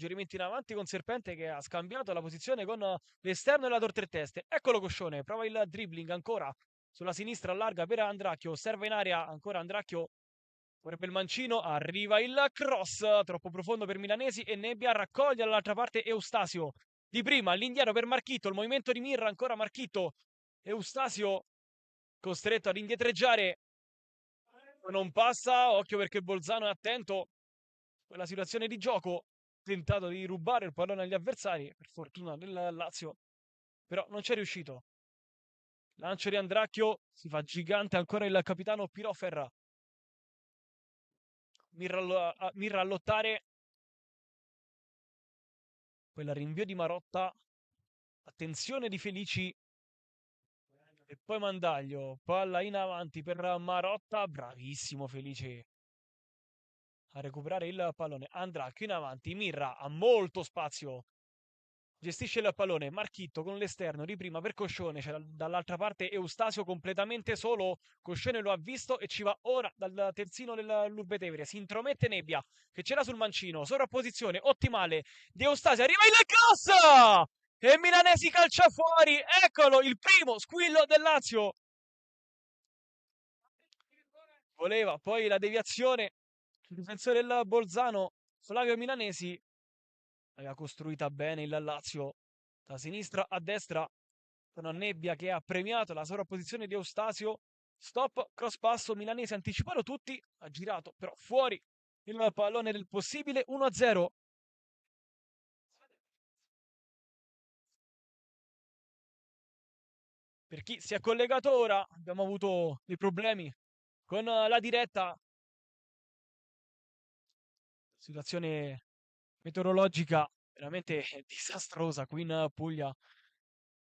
suggerimento in avanti con Serpente che ha scambiato la posizione con l'esterno della Tor tre teste. Eccolo Coscione, prova il dribbling ancora sulla sinistra allarga per Andracchio, serve in aria ancora Andracchio, vorrebbe il mancino, arriva il cross, troppo profondo per Milanesi e Nebbia raccoglie dall'altra parte Eustasio. Di prima all'indietro per Marchitto, il movimento di Mirra, ancora Marchitto, Eustasio costretto ad indietreggiare, non passa, occhio perché Bolzano è attento, quella situazione di gioco, tentato di rubare il pallone agli avversari, per fortuna del Lazio, però non c'è riuscito. Lancio di Andracchio, si fa gigante ancora il capitano Piroferra. Mirra a lottare, quel rinvio di Marotta, attenzione di Felici e poi Mandaglio, palla in avanti per Marotta, bravissimo Felici a recuperare il pallone. Andracchio in avanti, Mirra ha molto spazio, gestisce il pallone, Marchitto con l'esterno, di prima per Coscione, c'è dall'altra parte Eustasio completamente solo, Coscione lo ha visto e ci va ora dal terzino dell'Urbetevere, si intromette Nebbia, che c'era sul mancino, sovrapposizione ottimale di Eustasio, arriva il cross! E Milanesi calcia fuori, eccolo il primo squillo del Lazio. Voleva poi la deviazione, il difensore del Bolzano, Flavio Milanesi, aveva costruita bene il Lazio da sinistra a destra con Nebbia che ha premiato la sovrapposizione di Eustasio. Stop, cross passo, Milanese anticipato tutti, ha girato però fuori il pallone del possibile 1-0. Per chi si è collegato ora, abbiamo avuto dei problemi con la diretta. Situazione meteorologica veramente disastrosa qui in Puglia,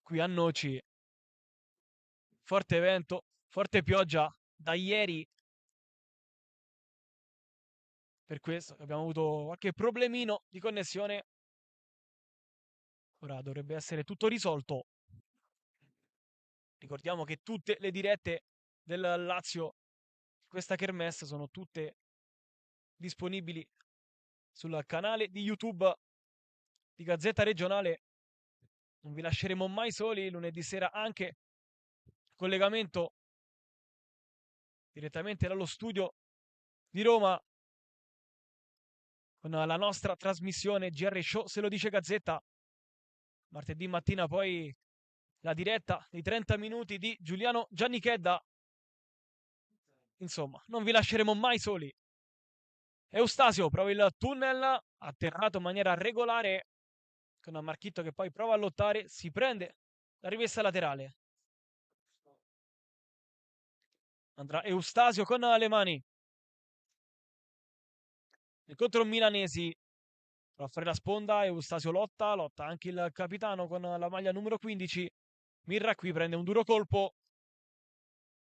qui a Noci. Forte vento, forte pioggia da ieri. Per questo abbiamo avuto qualche problemino di connessione. Ora dovrebbe essere tutto risolto. Ricordiamo che tutte le dirette del Lazio, questa kermesse, sono tutte disponibili sul canale di YouTube di Gazzetta Regionale. Non vi lasceremo mai soli lunedì sera anche collegamento direttamente dallo studio di Roma con la nostra trasmissione GR Show, se lo dice Gazzetta. Martedì mattina poi la diretta di 30 minuti di Giuliano Giannichedda. Insomma, non vi lasceremo mai soli. Eustasio prova il tunnel, atterrato in maniera regolare, con Marchitto che poi prova a lottare, si prende la rimessa laterale. Andrà Eustasio con le mani. Incontro Milanesi. Prova a fare la sponda, Eustasio lotta anche il capitano con la maglia numero 15. Mirra qui prende un duro colpo.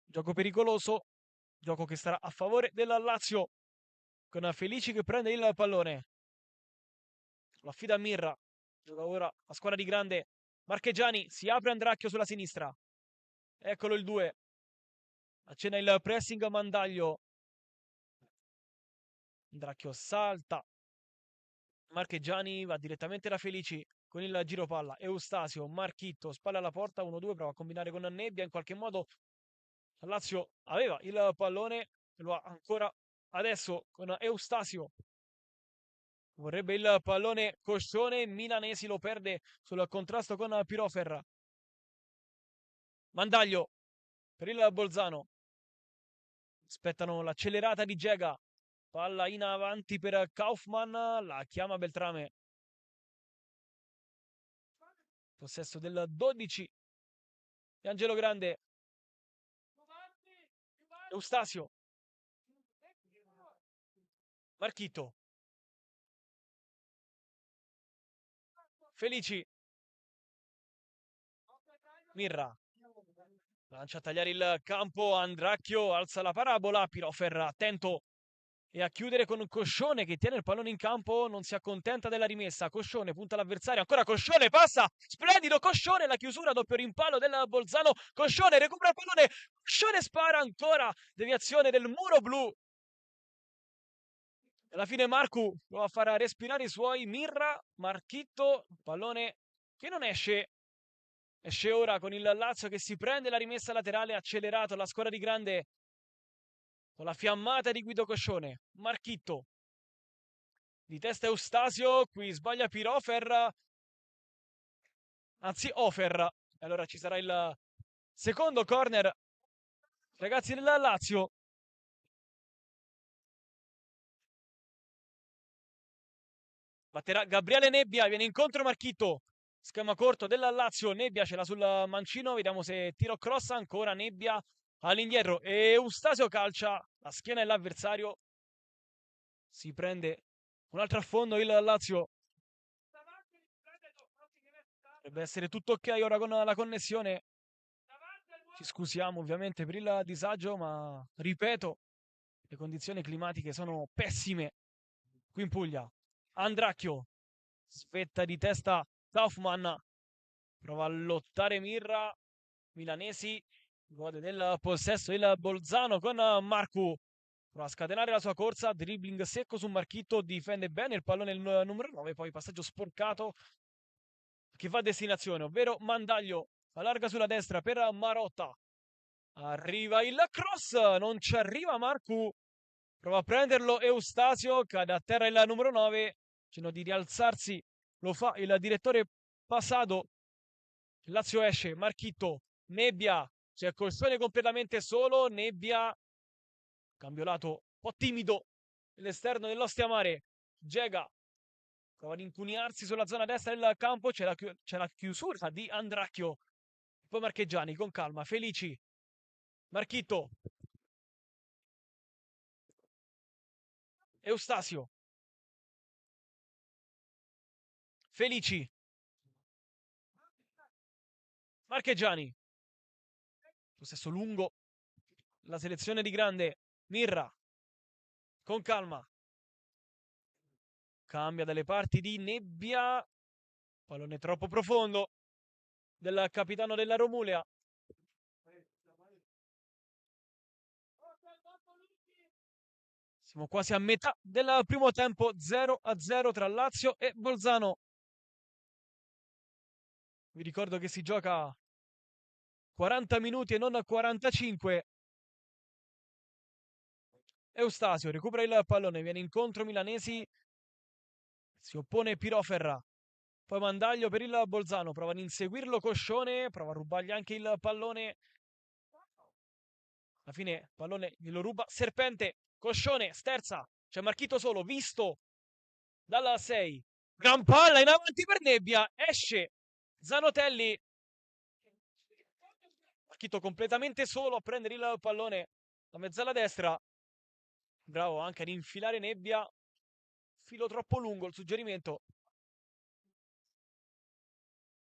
Gioco pericoloso, gioco che sarà a favore della Lazio, con Felici che prende il pallone. Lo affida a Mirra. Gioca ora a squadra di grande Marchegiani. Si apre Andracchio sulla sinistra. Eccolo il 2. Accenna il pressing a Mandaglio. Andracchio salta. Marchegiani va direttamente da Felici con il giro palla. Eustasio, Marchitto, spalla alla porta. 1-2, prova a combinare con Nebbia. In qualche modo Lazio aveva il pallone. Lo ha ancora adesso con Eustasio. Vorrebbe il pallone Coscione, Milanesi lo perde sul contrasto con Piroferra. Mandaglio per il Bolzano. Aspettano l'accelerata di Gega. Palla in avanti per Kaufman, la chiama Beltrame. Possesso del 12 di Angelo Grande. Eustasio. Marchitto. Felici. Mirra. Lancia a tagliare il campo, Andracchio alza la parabola, Piroferra attento e a chiudere con un Coscione che tiene il pallone in campo, non si accontenta della rimessa, Coscione punta l'avversario, ancora Coscione, passa, splendido Coscione, la chiusura, doppio rimpallo del Bolzano, Coscione recupera il pallone, Coscione spara ancora, deviazione del muro blu. Alla fine Marcu prova a far respirare i suoi. Mirra, Marchitto, pallone che non esce. Esce ora con il Lazio che si prende la rimessa laterale, accelerato la squadra di Grande con la fiammata di Guido Coscione. Marchitto, di testa Eustasio, qui sbaglia Pirofer, anzi Ofer. Allora ci sarà il secondo corner, ragazzi del Lazio. Batterà Gabriele Nebbia, viene incontro Marchitto. Schema corto della Lazio, Nebbia ce l'ha sul mancino, vediamo se tiro cross ancora, Nebbia all'indietro e Eustasio calcia la schiena dell'avversario. Si prende un altro affondo il Lazio. Dovrebbe essere tutto ok ora con la connessione. Ci scusiamo ovviamente per il disagio, ma ripeto, le condizioni climatiche sono pessime qui in Puglia. Andracchio, svetta di testa Kaufmann, prova a lottare Mirra, milanesi, gode del possesso il Bolzano con Marcu, prova a scatenare la sua corsa, dribbling secco su Marchitto, difende bene il pallone il numero 9, poi passaggio sporcato che va a destinazione, ovvero Mandaglio, allarga sulla destra per Marotta, arriva il cross, non ci arriva Marcu, prova a prenderlo Eustasio, cade a terra il numero 9, cerca di rialzarsi, lo fa il direttore Passato, Lazio esce, Marchitto, Nebbia, c'è Colsone completamente solo, Nebbia, cambio lato, un po' timido, l'esterno dell'Ostia Mare, Gega, prova ad incunearsi sulla zona destra del campo, c'è la chiusura di Andracchio, poi Marcheggiani con calma, Felici, Marchitto, Eustasio, Felici, Marcheggiani, possesso lungo, la selezione di Grande, Mirra, con calma, cambia dalle parti di Nebbia, pallone troppo profondo del capitano della Romulea. Siamo quasi a metà del primo tempo, 0-0 tra Lazio e Bolzano. Vi ricordo che si gioca 40 minuti e non 45. Eustasio recupera il pallone, viene incontro milanesi, si oppone Piroferra. Poi Mandaglio per il Bolzano, prova ad inseguirlo Coscione, prova a rubargli anche il pallone. Alla fine pallone glielo ruba Serpente, Coscione, sterza, c'è Marchito solo, visto dalla 6. Gran palla in avanti per Nebbia, esce Zanotelli. Marchito completamente solo a prendere il pallone a mezzala destra. Bravo anche ad infilare Nebbia. Filo troppo lungo il suggerimento.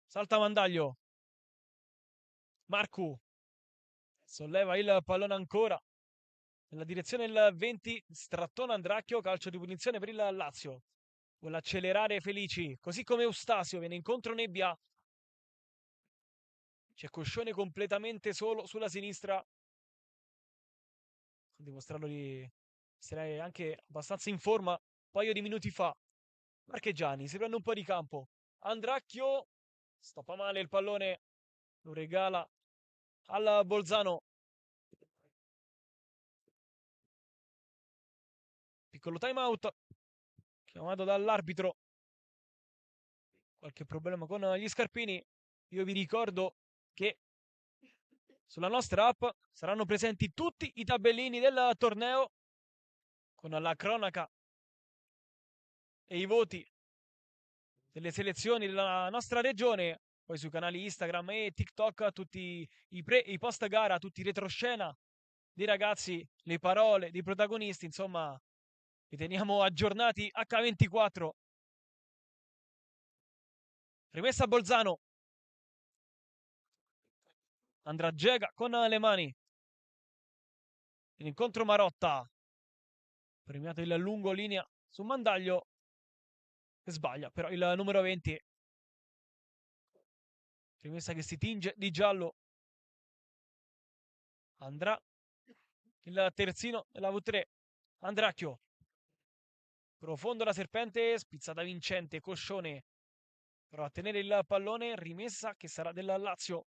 Salta Mandaglio. Marcu solleva il pallone ancora nella direzione del 20. Strattona Andracchio. Calcio di punizione per il Lazio. Vuole accelerare Felici. Così come Eustasio viene incontro Nebbia. C'è Coscione completamente solo sulla sinistra. A dimostrarlo di essere anche abbastanza in forma un paio di minuti fa. Marcheggiani si prende un po' di campo. Andracchio stoppa male il pallone. Lo regala al Bolzano. Piccolo timeout chiamato dall'arbitro. Qualche problema con gli scarpini. Io vi ricordo che sulla nostra app saranno presenti tutti i tabellini del torneo con la cronaca e i voti delle selezioni della nostra regione. Poi sui canali Instagram e TikTok tutti i post gara, tutti i retroscena dei ragazzi, le parole dei protagonisti, insomma, vi teniamo aggiornati H24. Rimessa a Bolzano. Andrà Gega con le mani. L'incontro Marotta. Premiato il lungo linea su Mandaglio. Che sbaglia, però il numero 20. Rimessa che si tinge di giallo. Andrà il terzino della V3. Andracchio. Profondo la serpente, spizzata vincente, Coscione prova a tenere il pallone, rimessa che sarà del Lazio.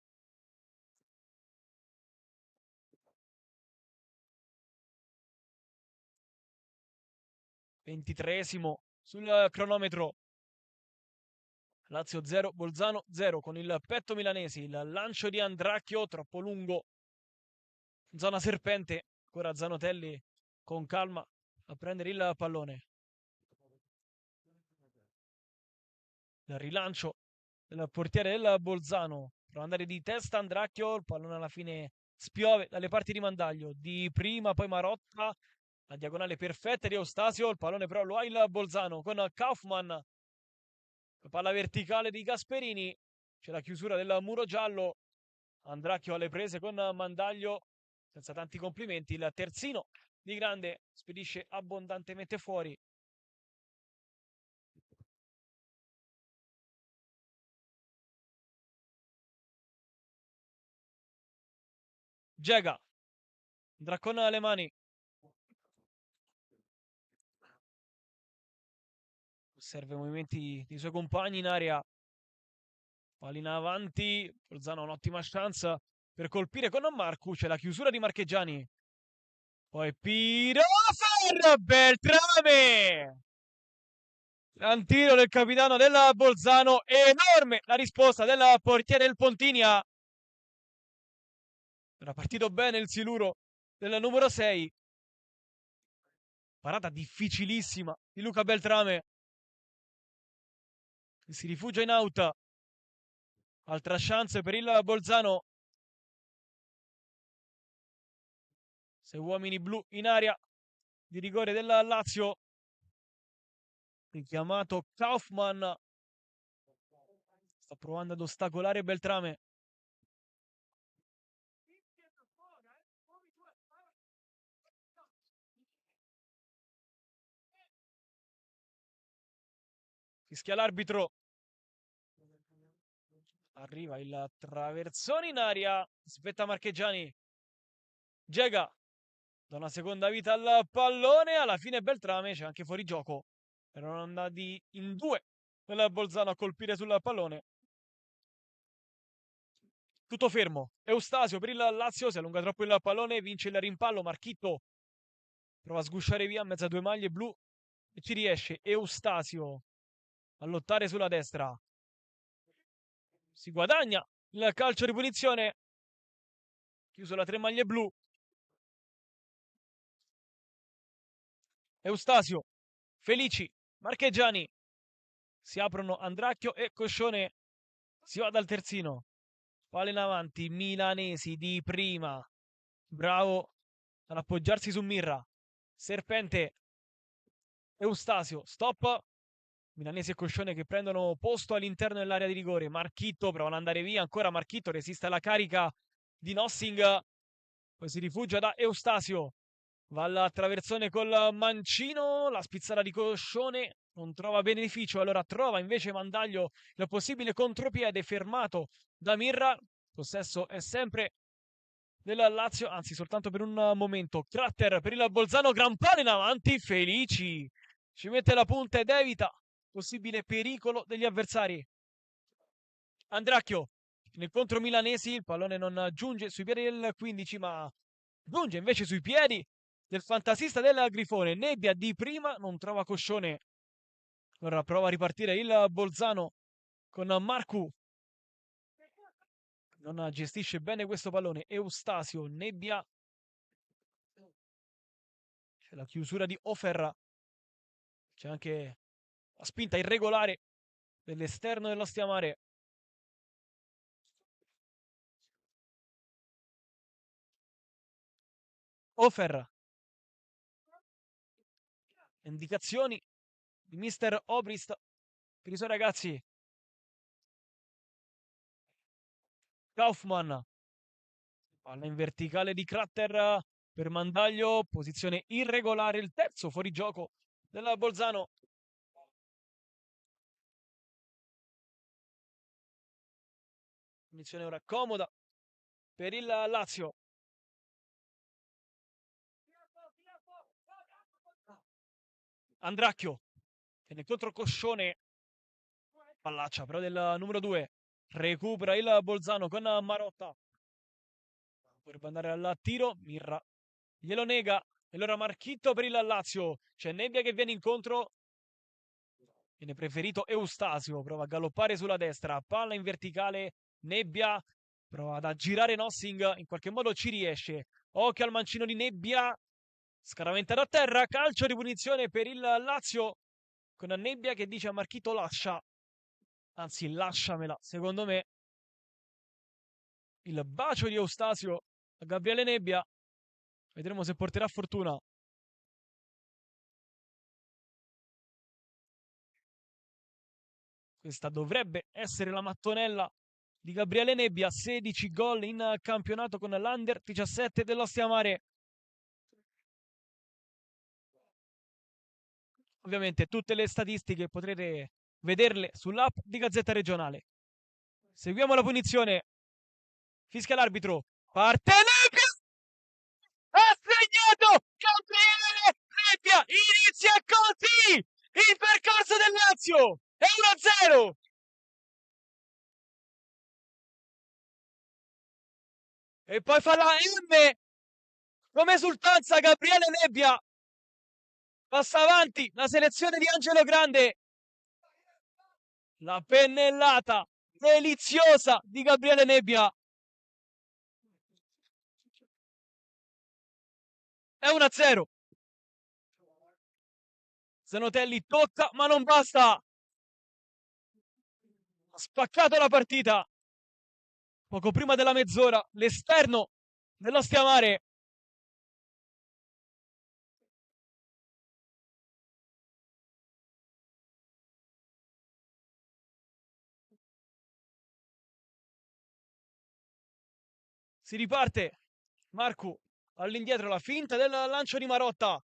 23esimo sul cronometro. Lazio 0, Bolzano 0 con il petto milanesi. Il lancio di Andracchio troppo lungo. Zona serpente. Ancora Zanotelli con calma a prendere il pallone. Il rilancio del portiere del Bolzano. Prova ad andare di testa Andracchio. Il pallone alla fine spiove dalle parti di Mandaglio. Di prima, poi Marotta. La diagonale perfetta di Eustasio. Il pallone però lo ha il Bolzano con Kaufmann. Palla verticale di Gasperini. C'è la chiusura del muro giallo. Andracchio alle prese con Mandaglio. Senza tanti complimenti. Il terzino di Grande spedisce abbondantemente fuori. Gega. Andrà con le mani. Osserva i movimenti dei suoi compagni in area. Pallina avanti. Bolzano ha un'ottima chance per colpire con Marcu. C'è la chiusura di Marchegiani. Poi Pirofer Beltrame. Gran tiro del capitano della Bolzano. Enorme la risposta del portiere del Pontinia. Era partito bene il siluro del numero 6. Parata difficilissima di Luca Beltrame. Che si rifugia in out. Altra chance per il Bolzano. 6 uomini blu in area di rigore della Lazio. Richiamato Kaufmann. Sta provando ad ostacolare Beltrame. Fischia l'arbitro. Arriva il traversone in aria. Aspetta Marchegiani. Gega. Da una seconda vita al pallone. Alla fine Beltrame c'è anche fuori gioco. Erano andati in due il Bolzano a colpire sul pallone. Tutto fermo. Eustasio per il Lazio. Si allunga troppo il pallone. Vince il rimpallo. Marchitto prova a sgusciare via in mezzo a due maglie blu. E ci riesce. Eustasio a lottare sulla destra. Si guadagna il calcio di punizione. Chiuso la tre maglie blu. Eustasio. Felici. Marchegiani. Si aprono Andracchio e Coscione. Si va dal terzino. Palla in avanti. Milanesi di prima. Bravo ad appoggiarsi su Mirra. Serpente. Eustasio. Stop. Milanesi e Coscione che prendono posto all'interno dell'area di rigore. Marchitto prova ad andare via. Ancora Marchitto resiste alla carica di Nossing. Poi si rifugia da Eustasio. Va alla traversone col mancino. La spizzata di Coscione non trova beneficio. Allora trova invece Mandaglio il possibile contropiede fermato da Mirra. Possesso è sempre della Lazio, anzi soltanto per un momento. Cratter per il Bolzano. Gran palo in avanti. Felici. Ci mette la punta ed evita possibile pericolo degli avversari. Andracchio nel contro milanesi, il pallone non giunge sui piedi del 15, ma giunge invece sui piedi del fantasista del Grifone. Nebbia di prima, non trova Coscione. Ora prova a ripartire il Bolzano con Marcu. Non gestisce bene questo pallone. Eustasio, Nebbia. C'è la chiusura di Oferra. C'è anche la spinta irregolare dell'esterno dello Stiamare. Ofer. Indicazioni di Mister Obrist per i suoi ragazzi. Kaufmann. Palla in verticale di Cratter per Mandaglio. Posizione irregolare. Il terzo fuorigioco della Bolzano. Punizione ora comoda per il Lazio. Andracchio viene contro Coscione, pallaccia però del numero 2. Recupera il Bolzano con Marotta. Vorrebbe andare al tiro, Mirra glielo nega. E allora Marchitto per il Lazio. C'è Nebbia che viene incontro. Viene preferito Eustasio. Prova a galoppare sulla destra. Palla in verticale. Nebbia prova ad aggirare Nossing. In qualche modo ci riesce. Occhio al mancino di Nebbia. Scaraventato a terra. Calcio di punizione per il Lazio. Con Nebbia che dice a Marchitto lascia. Anzi, lasciamela. Secondo me il bacio di Eustasio a Gabriele Nebbia. Vedremo se porterà fortuna. Questa dovrebbe essere la mattonella di Gabriele Nebbia. 16 gol in campionato con l'Under 17 dell'Ostia Mare. Ovviamente tutte le statistiche potrete vederle sull'app di Gazzetta Regionale. Seguiamo la punizione. Fischia l'arbitro. Parte Nebbia! Ha segnato Gabriele Nebbia! Inizia così il percorso del Lazio! È 1-0! E poi fa la M come esultanza Gabriele Nebbia. Passa avanti la selezione di Angelo Grande. La pennellata deliziosa di Gabriele Nebbia. È 1-0. Zanotelli tocca, ma non basta. Ha spaccato la partita. Poco prima della mezz'ora, l'esterno dell'Ostia Mare. Si riparte. Marcu all'indietro, la finta del lancio di Marotta.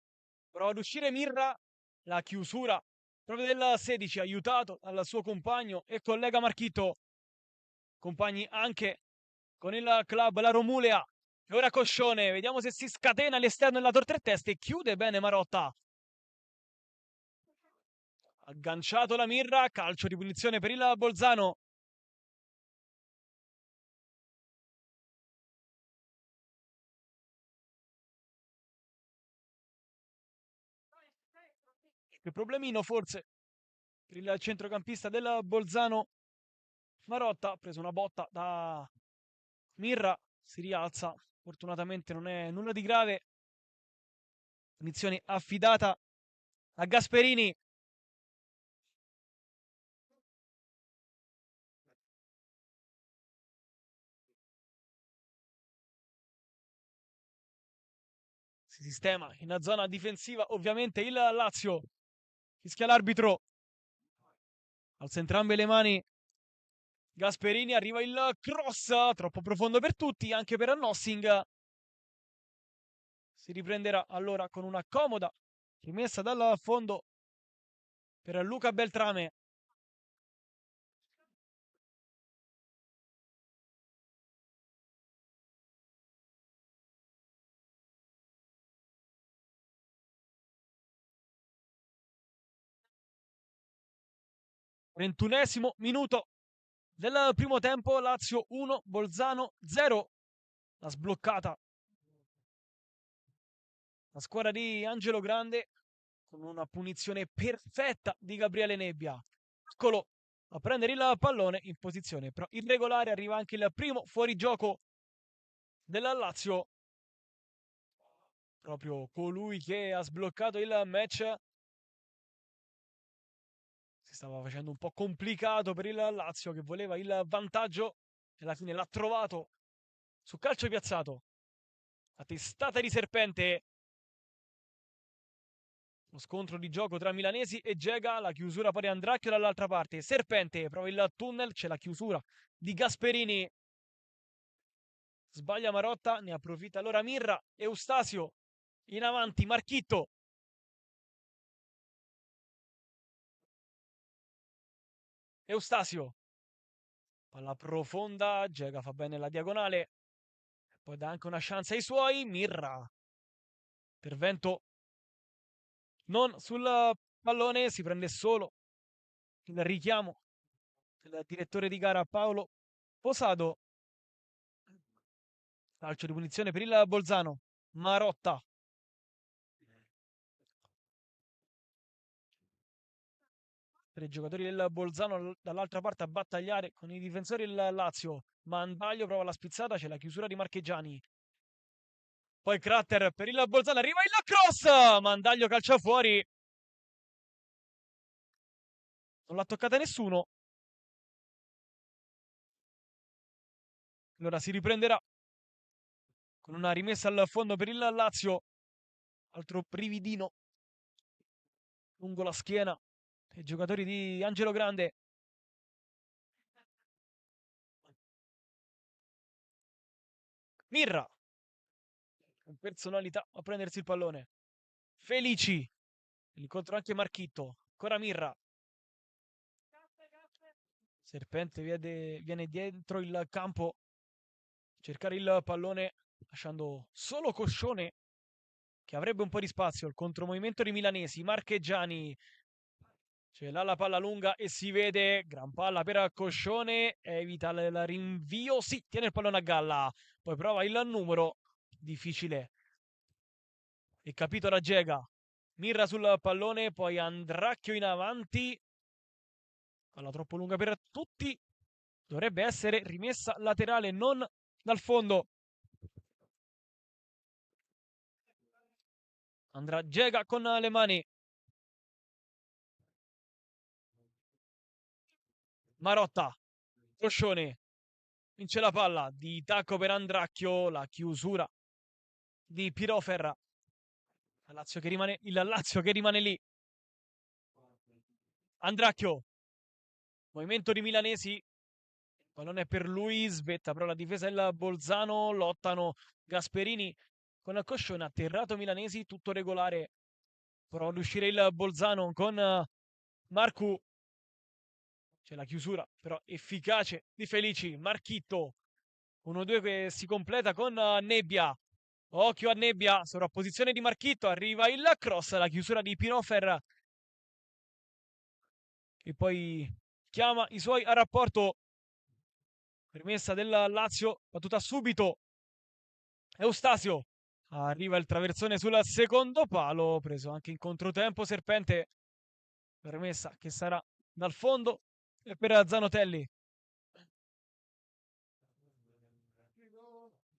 Prova ad uscire Mirra. La chiusura proprio del 16, aiutato dal suo compagno e collega Marchito. Compagni anche con il club La Romulea. E ora Coscione, vediamo se si scatena all'esterno della tor tre teste. Chiude bene Marotta. Agganciato la Mirra, calcio di punizione per il Bolzano. Che problemino forse per il centrocampista del Bolzano. Marotta ha preso una botta da Mirra, si rialza. Fortunatamente non è nulla di grave. Punizione affidata a Gasperini. Si sistema in zona difensiva ovviamente il Lazio. Fischia l'arbitro. Alza entrambe le mani. Gasperini, arriva il cross, troppo profondo per tutti, anche per Nossing. Si riprenderà allora con una comoda rimessa dal fondo per Luca Beltrame. Ventunesimo minuto del primo tempo, Lazio 1, Bolzano 0. La sbloccata la squadra di Angelo Grande con una punizione perfetta di Gabriele Nebbia. Eccolo a prendere il pallone in posizione però irregolare. Arriva anche il primo fuorigioco della Lazio. Proprio colui che ha sbloccato il match. Si stava facendo un po' complicato per il Lazio che voleva il vantaggio e alla fine l'ha trovato su calcio piazzato. La testata di serpente. Lo scontro di gioco tra milanesi e Gega, la chiusura poi di Andracchio dall'altra parte. Serpente, prova il tunnel, c'è la chiusura di Gasperini. Sbaglia Marotta, ne approfitta allora Mirra. Eustasio, in avanti, Marchitto. Eustasio, palla profonda, Gega fa bene la diagonale. Poi dà anche una chance ai suoi, Mirra. Intervento non sul pallone, si prende solo il richiamo del direttore di gara Paolo Posado. Calcio di punizione per il Bolzano. Marotta. Tre giocatori del Bolzano dall'altra parte a battagliare con i difensori del Lazio. Mandaglio prova la spizzata, c'è la chiusura di Marchegiani. Poi Cratter per il Bolzano, arriva il cross! Mandaglio calcia fuori. Non l'ha toccata nessuno. Allora si riprenderà con una rimessa al fondo per il Lazio. Altro brividino lungo la schiena. I giocatori di Angelo Grande. Mirra. Con personalità a prendersi il pallone. Felici. Incontro anche Marchitto. Ancora Mirra. Serpente viene dietro il campo. Cercare il pallone. Lasciando solo Coscione. Che avrebbe un po' di spazio. Il contromovimento dei milanesi. Marcheggiani. Ce l'ha la palla lunga e si vede. Gran palla per Coscione. Evita il rinvio. Sì, tiene il pallone a galla. Poi prova il numero. Difficile. E capito da Gega. Mirra sul pallone. Poi Andracchio in avanti. Palla troppo lunga per tutti. Dovrebbe essere rimessa laterale, non dal fondo. Andrà Gega con le mani. Marotta. Coscione. Vince la palla. Di tacco per Andracchio. La chiusura di Piroferra. Il Lazio che rimane lì. Andracchio. Movimento di milanesi. Pallone per lui. Svetta però la difesa del Bolzano. Lottano Gasperini con il Coscione. Atterrato milanesi. Tutto regolare. Prova ad uscire il Bolzano con Marcu. C'è la chiusura però efficace di Felici. Marchitto. 1-2 che si completa con Nebbia. Occhio a Nebbia. Sovrapposizione di Marchitto. Arriva il cross. La chiusura di Pinofer. Che poi chiama i suoi a rapporto. Rimessa del Lazio. Battuta subito. Eustasio. Arriva il traversone sul secondo palo. Preso anche in controtempo. Serpente. Permessa che sarà dal fondo. E per Zanotelli.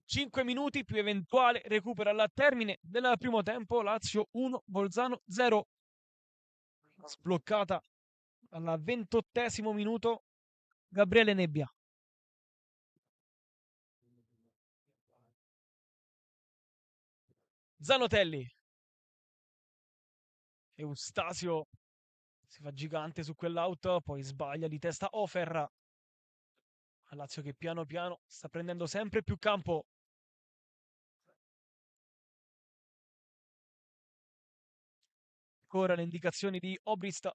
5 minuti più eventuale recupero al termine del primo tempo. Lazio 1, Bolzano 0. Sbloccata al 28esimo minuto Gabriele Nebbia. Zanotelli. Eustasio si fa gigante su quell'out, poi sbaglia di testa Ofer. Lazio che piano piano sta prendendo sempre più campo. Ancora le indicazioni di Obrist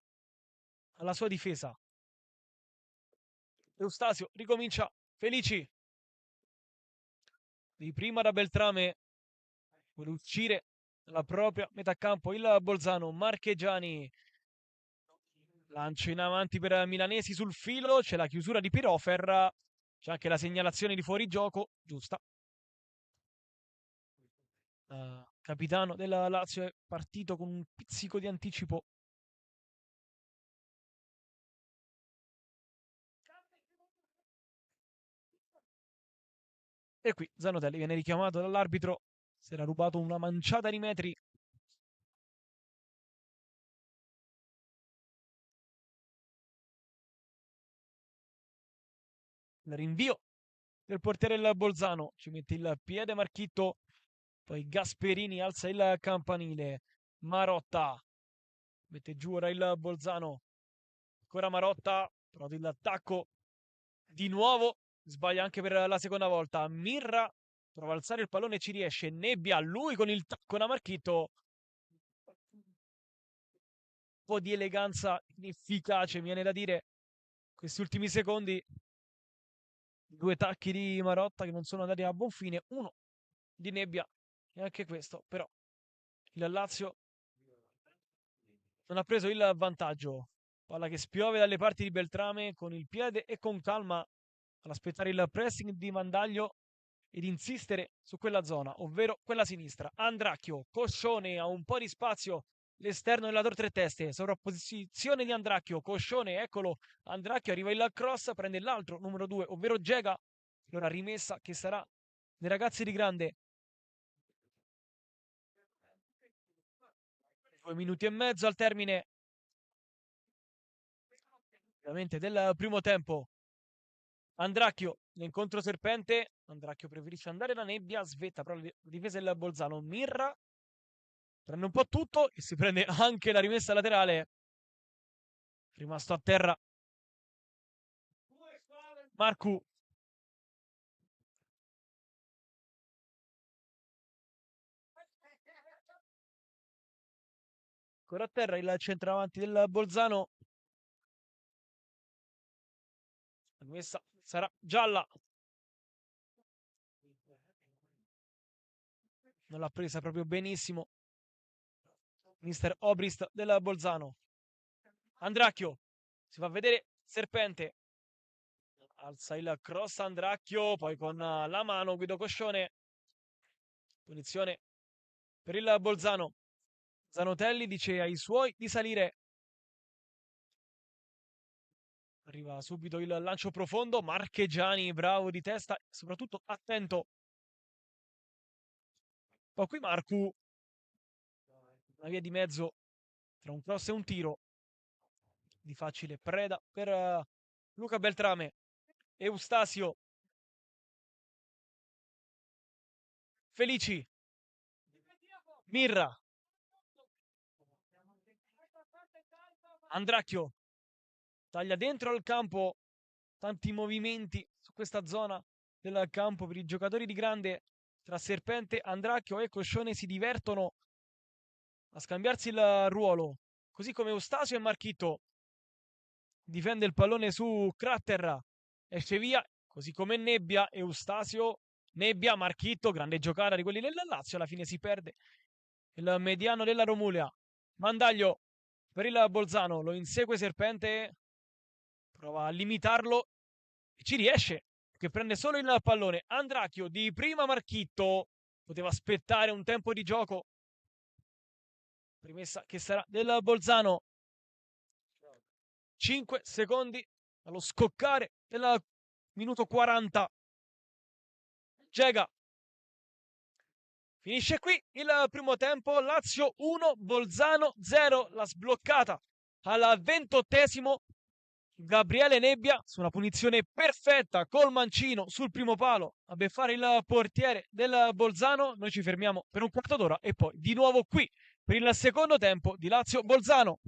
alla sua difesa. Eustasio ricomincia. Felici. Di prima da Beltrame. Vuole uscire dalla propria metà campo il Bolzano. Marchegiani. Lancio in avanti per Milanesi sul filo. C'è la chiusura di Pirofer. C'è anche la segnalazione di fuorigioco. Giusta. Capitano della Lazio è partito con un pizzico di anticipo. E qui Zanotelli viene richiamato dall'arbitro. Si era rubato una manciata di metri. Il rinvio del portiere del Bolzano. Ci mette il piede Marchitto. Poi Gasperini alza il campanile. Marotta. Mette giù ora il Bolzano. Ancora Marotta. Prova l'attacco. Di nuovo. Sbaglia anche per la seconda volta. Mirra. Prova a alzare il pallone e ci riesce. Nebbia. Lui con il tacco da Marchitto. Un po' di eleganza inefficace, mi viene da dire. Questi ultimi secondi. Due tacchi di Marotta che non sono andati a buon fine. Uno di Nebbia. E anche questo, però. Il Lazio non ha preso il vantaggio. Palla che spiove dalle parti di Beltrame con il piede e con calma all'aspettare il pressing di Mandaglio ed insistere su quella zona, ovvero quella sinistra. Andracchio, Coscione ha un po' di spazio, l'esterno della Tor tre teste, sovrapposizione di Andracchio, Coscione, eccolo, Andracchio arriva il cross, prende l'altro numero 2, ovvero Gega, allora rimessa che sarà dei ragazzi di grande. 2 minuti e mezzo al termine ovviamente del primo tempo. Andracchio, l'incontro serpente. Andracchio preferisce andare la nebbia, svetta però la difesa del Bolzano. Mirra prende un po' tutto e si prende anche la rimessa laterale. Rimasto a terra Marcu. Ancora a terra il centravanti del Bolzano. La rimessa sarà gialla. Non l'ha presa proprio benissimo. Mister Obrist del Bolzano. Andracchio si fa vedere serpente. Alza il cross Andracchio, poi con la mano Guido Coscione. Punizione per il Bolzano. Zanotelli dice ai suoi di salire. Arriva subito il lancio profondo. Marchegiani, bravo di testa, soprattutto attento. Poi qui Marcu, una via di mezzo tra un cross e un tiro. Di facile preda per Luca Beltrame. Eustasio. Felici. Mirra. Andracchio. Taglia dentro al campo. Tanti movimenti su questa zona del campo per i giocatori di grande. Tra Serpente, Andracchio e Coscione si divertono a scambiarsi il ruolo. Così come Eustasio e Marchitto. Difende il pallone su Cratter. Esce via. Così come Nebbia, Eustasio, Nebbia, Marchitto. Grande giocata di quelli del Lazio. Alla fine si perde il mediano della Romulea. Mandaglio per il Bolzano. Lo insegue Serpente. Prova a limitarlo. E ci riesce. Che prende solo il pallone. Andracchio di prima Marchitto. Poteva aspettare un tempo di gioco. Rimessa che sarà del Bolzano. 5 secondi allo scoccare del minuto 40. Gega. Finisce qui il primo tempo. Lazio 1, Bolzano 0. La sbloccata al 28esimo. Gabriele Nebbia su una punizione perfetta col mancino sul primo palo a beffare il portiere del Bolzano. Noi ci fermiamo per un quarto d'ora e poi di nuovo qui per il secondo tempo di Lazio-Bolzano.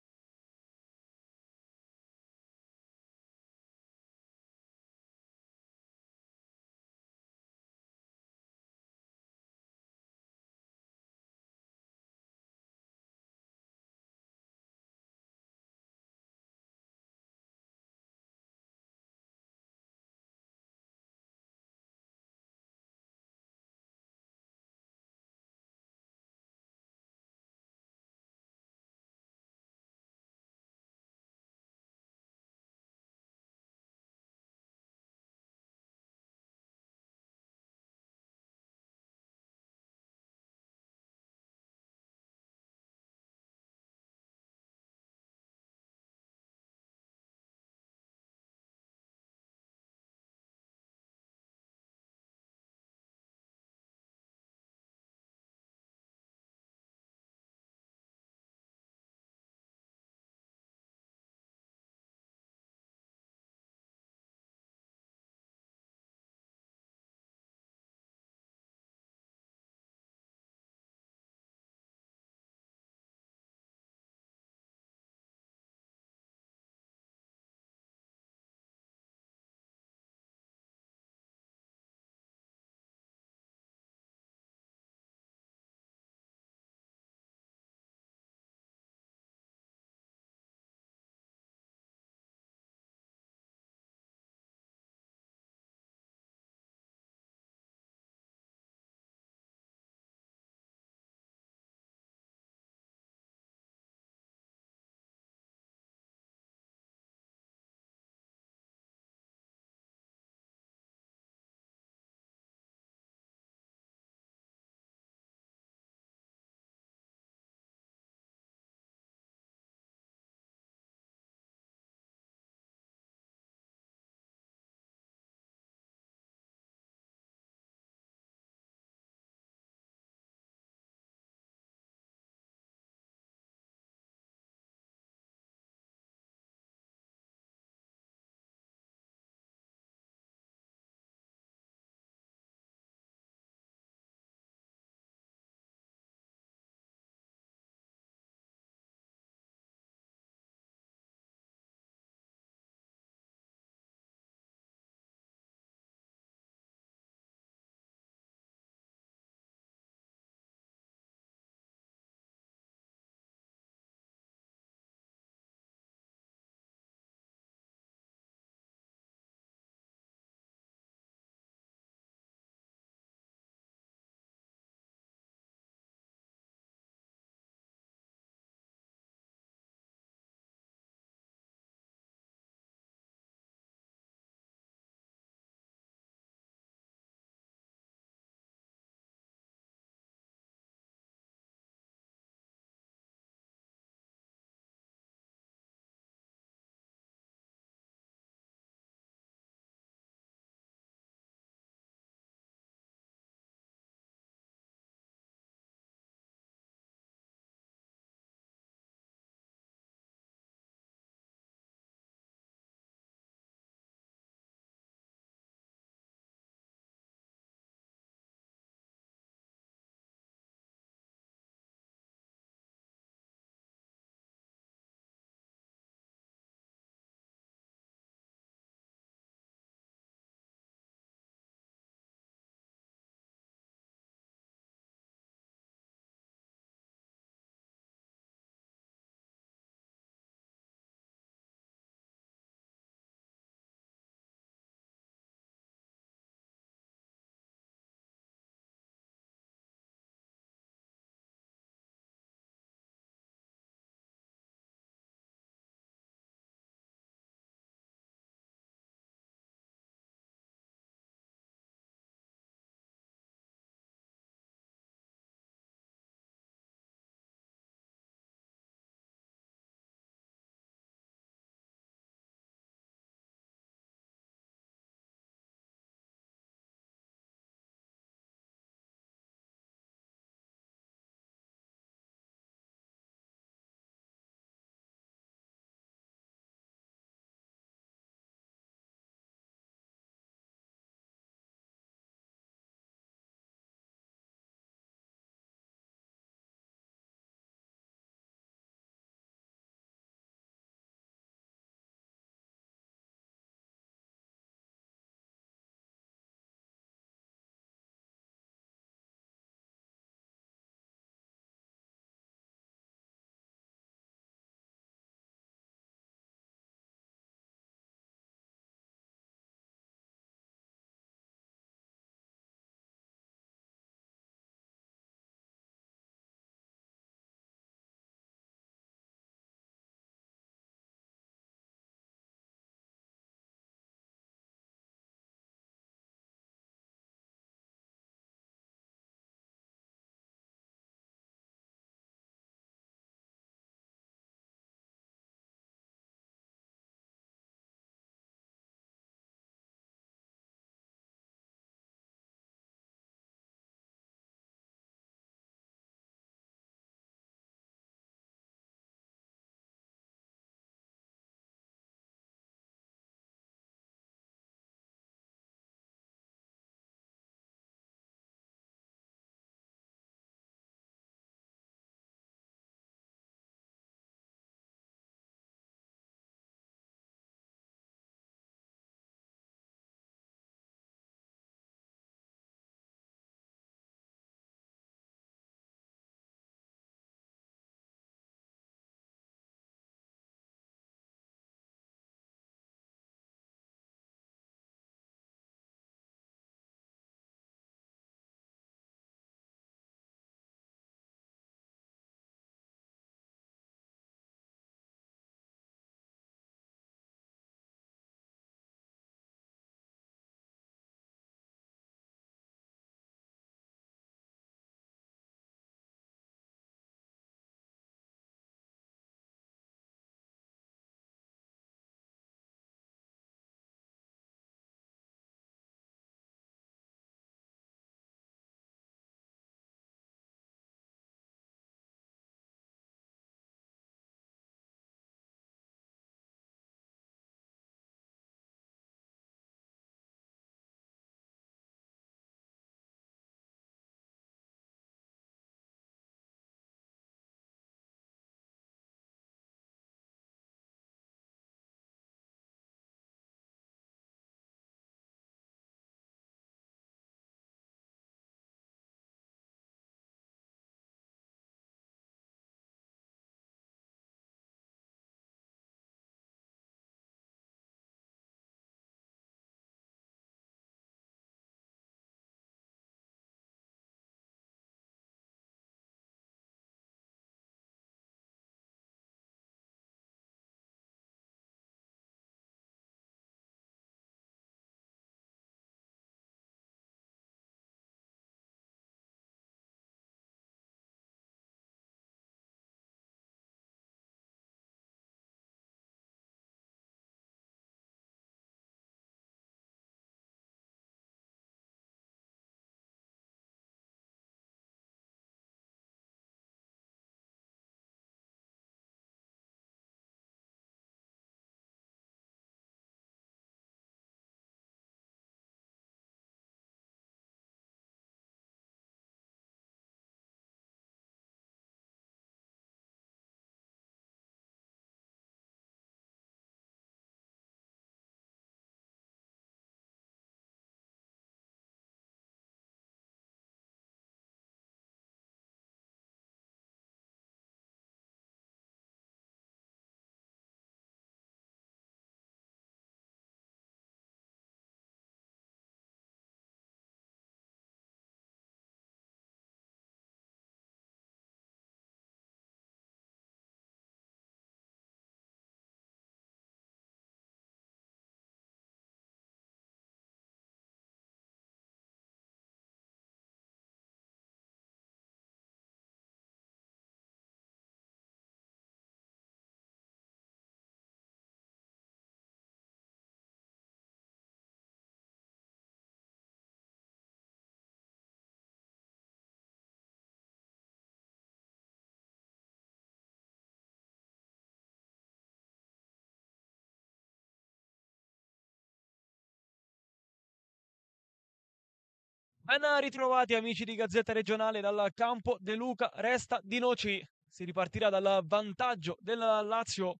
Ben ritrovati amici di Gazzetta Regionale dal campo De Luca, resta di Noci. Si ripartirà dal vantaggio del Lazio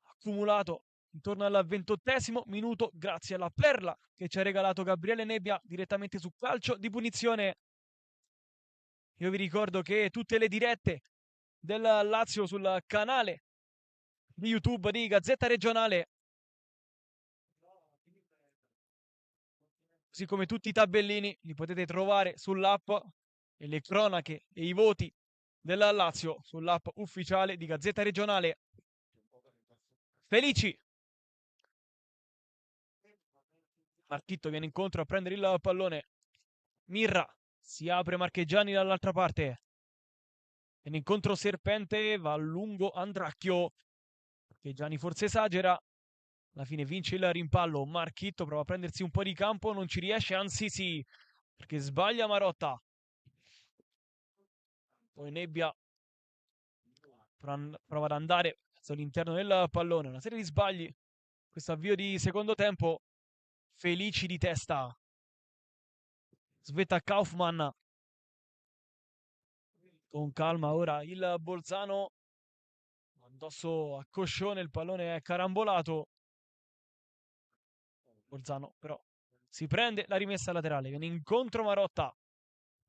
accumulato intorno al 28° minuto grazie alla perla che ci ha regalato Gabriele Nebbia direttamente su calcio di punizione. Io vi ricordo che tutte le dirette del Lazio sul canale di YouTube di Gazzetta Regionale, così come tutti i tabellini, li potete trovare sull'app e le cronache e i voti della Lazio sull'app ufficiale di Gazzetta Regionale. Felici! Marchitto viene incontro a prendere il pallone. Mirra si apre Marchegiani dall'altra parte. Viene incontro Serpente, va a lungo Andracchio. Marchegiani forse esagera. Alla fine vince il rimpallo. Marchitto prova a prendersi un po' di campo, non ci riesce, anzi sì, perché sbaglia Marotta. Poi Nebbia prova ad andare all'interno del pallone. Una serie di sbagli. Questo avvio di secondo tempo. Felici di testa. Svetta Kaufmann. Con calma ora il Bolzano. Addosso a Coscione, il pallone è carambolato. Bolzano però si prende la rimessa laterale. Viene incontro Marotta.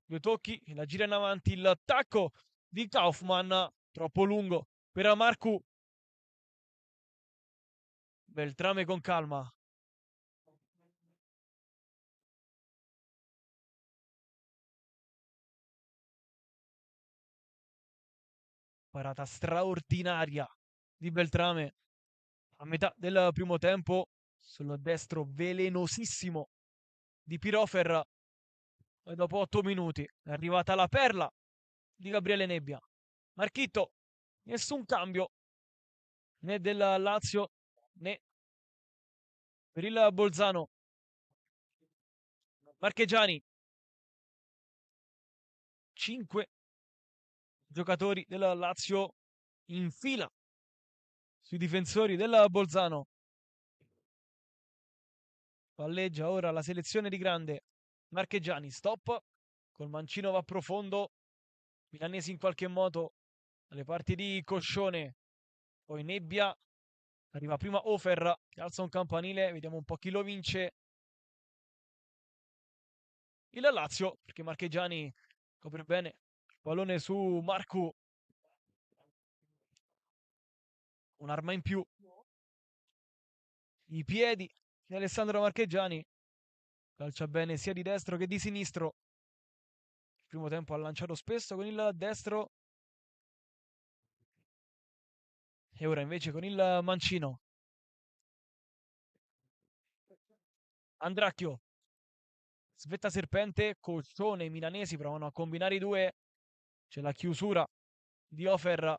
Due tocchi, la gira in avanti. L'attacco di Kaufmann. Troppo lungo per Marcu. Beltrame con calma. Parata straordinaria di Beltrame a metà del primo tempo sul destro velenosissimo di Pirofer. E dopo 8 minuti è arrivata la perla di Gabriele Nebbia. Marchitto, nessun cambio né del Lazio né per il Bolzano. Marchegiani, 5 giocatori del Lazio in fila sui difensori del Bolzano. Palleggia ora la selezione di grande. Marchegiani, stop. Col mancino va profondo. Milanesi in qualche modo alle parti di Coscione. Poi Nebbia. Arriva prima Ofer che alza un campanile. Vediamo un po' chi lo vince. Il Lazio, perché Marchegiani copre bene. Il pallone su Marcu. Un'arma in più. I piedi di Alessandro Marchegiani. Calcia bene sia di destro che di sinistro. Il primo tempo ha lanciato spesso con il destro. E ora invece con il mancino. Andracchio. Svetta Serpente, Colcione, Milanesi provano a combinare i due. C'è la chiusura di Ofer.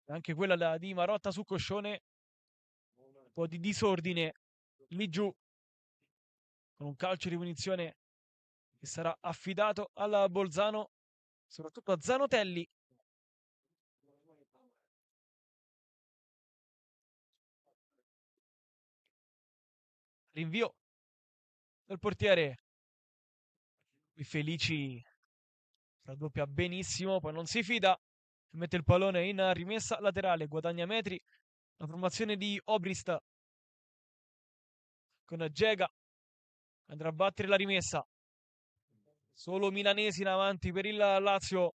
Anche quella di Marotta su Coscione. Un po' di disordine lì giù. Con un calcio di punizione che sarà affidato al Bolzano. Soprattutto a Zanotelli. Rinvio del portiere. Qui Felici raddoppia benissimo, poi non si fida. Mette il pallone in rimessa laterale, guadagna metri. La formazione di Obrist con Gega andrà a battere la rimessa. Solo milanesi in avanti per il Lazio.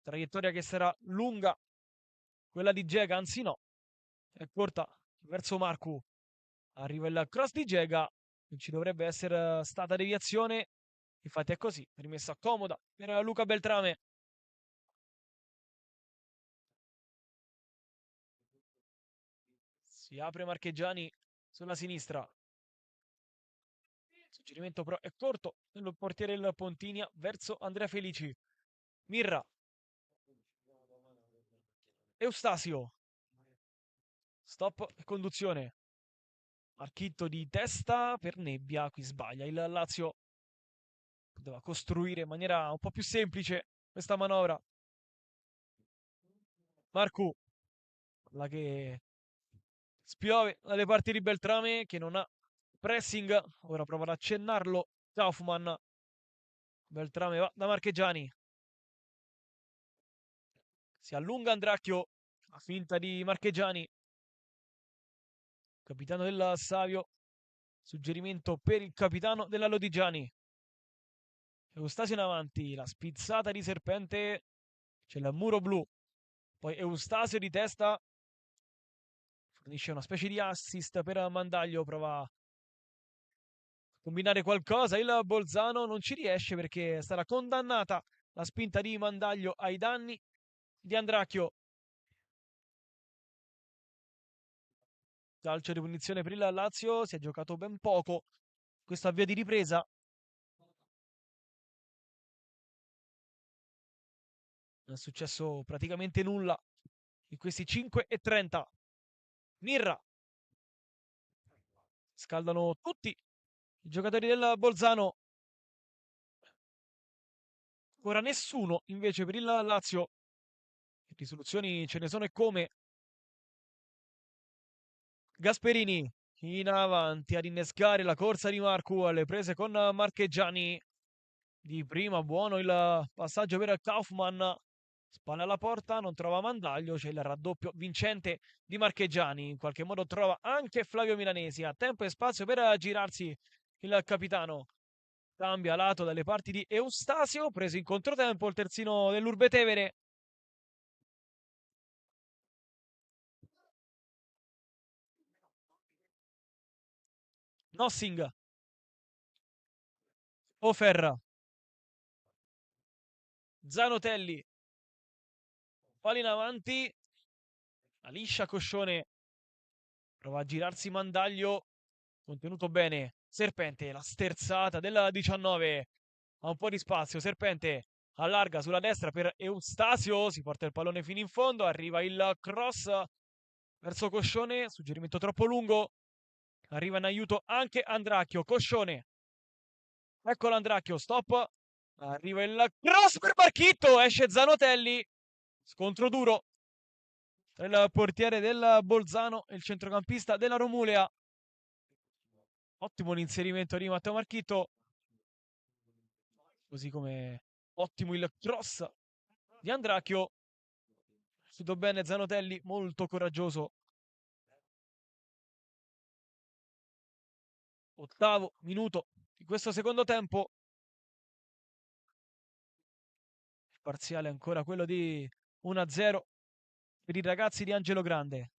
Traiettoria che sarà lunga. Quella di Gega, anzi no. È corta verso Marcu. Arriva il cross di Gega. Non ci dovrebbe essere stata deviazione. Infatti è così. Rimessa comoda per Luca Beltrame. Si apre Marchegiani sulla sinistra. Suggerimento però è corto. Il portiere del Pontinia verso Andrea Felici. Mirra. Eustasio. Stop e conduzione. Marchitto di testa per Nebbia. Qui sbaglia. Il Lazio poteva costruire in maniera un po' più semplice questa manovra. Marcu. La che spiove dalle parti di Beltrame che non ha pressing, ora prova ad accennarlo Kaufman. Beltrame va da Marchegiani. Si allunga Andracchio, a finta di Marchegiani. Capitano del Savio. Suggerimento per il capitano della Lodigiani. Eustasio in avanti, la spizzata di Serpente. C'è il muro blu. Poi Eustasio di testa. Fornisce una specie di assist per Mandaglio. Prova a combinare qualcosa. Il Bolzano non ci riesce perché sarà condannata la spinta di Mandaglio ai danni di Andracchio. Calcio di punizione per il Lazio. Si è giocato ben poco. Questo avvio di ripresa. Non è successo praticamente nulla in questi 5 e 30. Nirra. Scaldano tutti i giocatori del Bolzano. Ora nessuno invece per il Lazio. Risoluzioni ce ne sono e come. Gasperini in avanti ad innescare la corsa di Marcu alle prese con Marcheggiani. Di prima buono il passaggio per Kaufman. Spalla alla porta, non trova Mandaglio, c'è il raddoppio vincente di Marcheggiani. In qualche modo trova anche Flavio Milanesi. Ha tempo e spazio per girarsi il capitano. Cambia lato dalle parti di Eustasio, preso in controtempo il terzino dell'Urbetevere. Nossing, Ofer, Zanotelli, palla in avanti, la liscia Coscione, prova a girarsi Mandaglio, contenuto bene, Serpente, la sterzata della 19, ha un po' di spazio, Serpente allarga sulla destra per Eustasio, si porta il pallone fino in fondo, arriva il cross verso Coscione, suggerimento troppo lungo, arriva in aiuto anche Andracchio, Coscione, ecco l'Andracchio, stop, arriva il cross per Marchitto, esce Zanotelli, scontro duro tra il portiere del Bolzano e il centrocampista della Romulea. Ottimo l'inserimento di Matteo Marchitto, così come ottimo il cross di Andracchio. Chiudo bene Zanotelli, molto coraggioso. Ottavo minuto di questo secondo tempo. Il parziale è ancora quello di 1-0 per i ragazzi di Angelo Grande.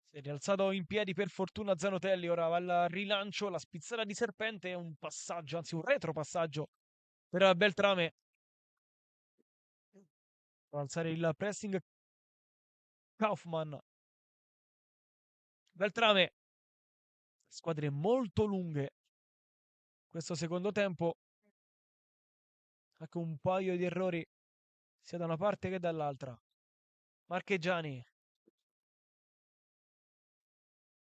Si è rialzato in piedi per fortuna Zanotelli, ora va al rilancio, la spizzata di Serpente, un passaggio, anzi un retropassaggio per Beltrame. Va alzare il pressing Kaufman. Beltrame, squadre molto lunghe. Questo secondo tempo, anche un paio di errori sia da una parte che dall'altra. Marcheggiani,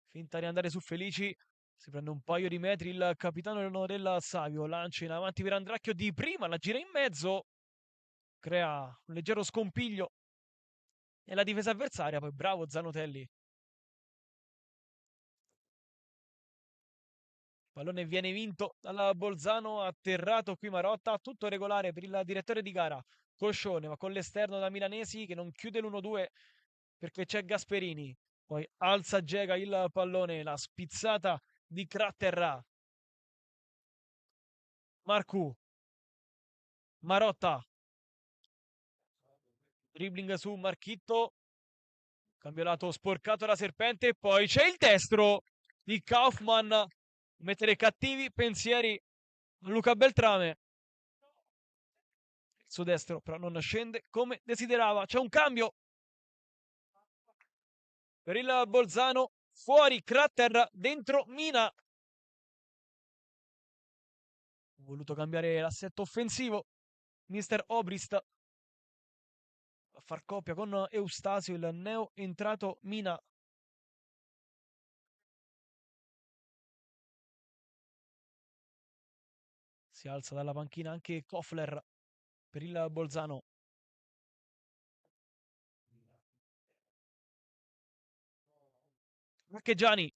finta di andare su Felici, si prende un paio di metri il capitano del Savio, lancia in avanti per Andracchio di prima, la gira in mezzo, crea un leggero scompiglio e la difesa avversaria, poi bravo Zanotelli. Pallone viene vinto dalla Bolzano, atterrato qui Marotta, tutto regolare per il direttore di gara. Coscione, ma con l'esterno da Milanesi che non chiude l'1-2 perché c'è Gasperini. Poi alza Gega il pallone, la spizzata di Cratterra. Marcu, Marotta, dribbling su Marchitto, campionato sporcato da Serpente, poi c'è il destro di Kaufman, mettere cattivi pensieri a Luca Beltrame. Il suo destro però non scende come desiderava, c'è un cambio per il Bolzano, fuori Cratter, dentro Mina. Ha voluto cambiare l'assetto offensivo, mister Obrist, a far coppia con Eustasio, il neo entrato Mina. Si alza dalla panchina anche Kofler per il Bolzano. Marcheggiani,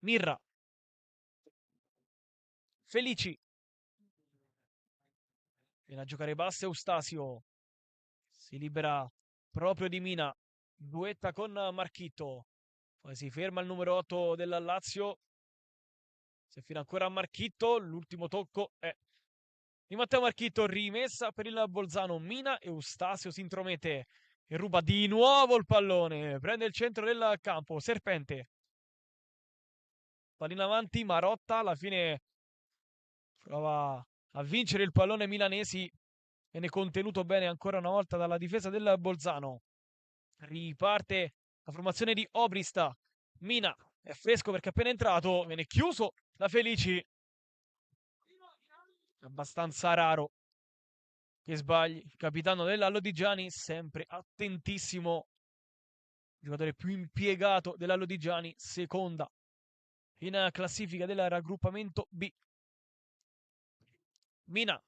Mirra, Felici, viene a giocare basso Eustasio, si libera proprio di Mina, duetta con Marchitto, poi si ferma il numero 8 del Lazio, si affida ancora a Marchitto, l'ultimo tocco è di Matteo Marchitto, rimessa per il Bolzano, Mina, Eustasio si intromette e ruba di nuovo il pallone, prende il centro del campo, Serpente, pallina avanti, Marotta, alla fine prova a vincere il pallone milanesi, viene contenuto bene ancora una volta dalla difesa del Bolzano. Riparte la formazione di Obrista. Mina è fresco perché è appena entrato, viene chiuso da Felici. Abbastanza raro che sbagli. Il capitano della Lodigiani, sempre attentissimo. Il giocatore più impiegato della Lodigiani, seconda in classifica del raggruppamento B. Mina,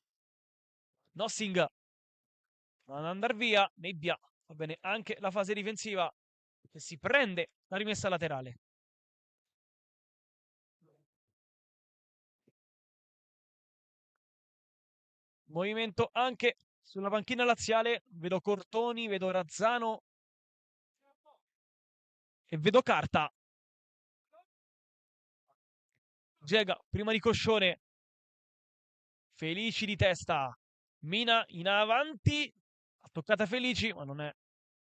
Nossing, ad andare via, Nebbia, va bene anche la fase difensiva che si prende la rimessa laterale. Movimento anche sulla panchina laziale, vedo Cortoni, vedo Razzano e vedo Carta. Gega, prima di Coscione, Felici di testa, Mina in avanti, ha toccata Felici, ma non è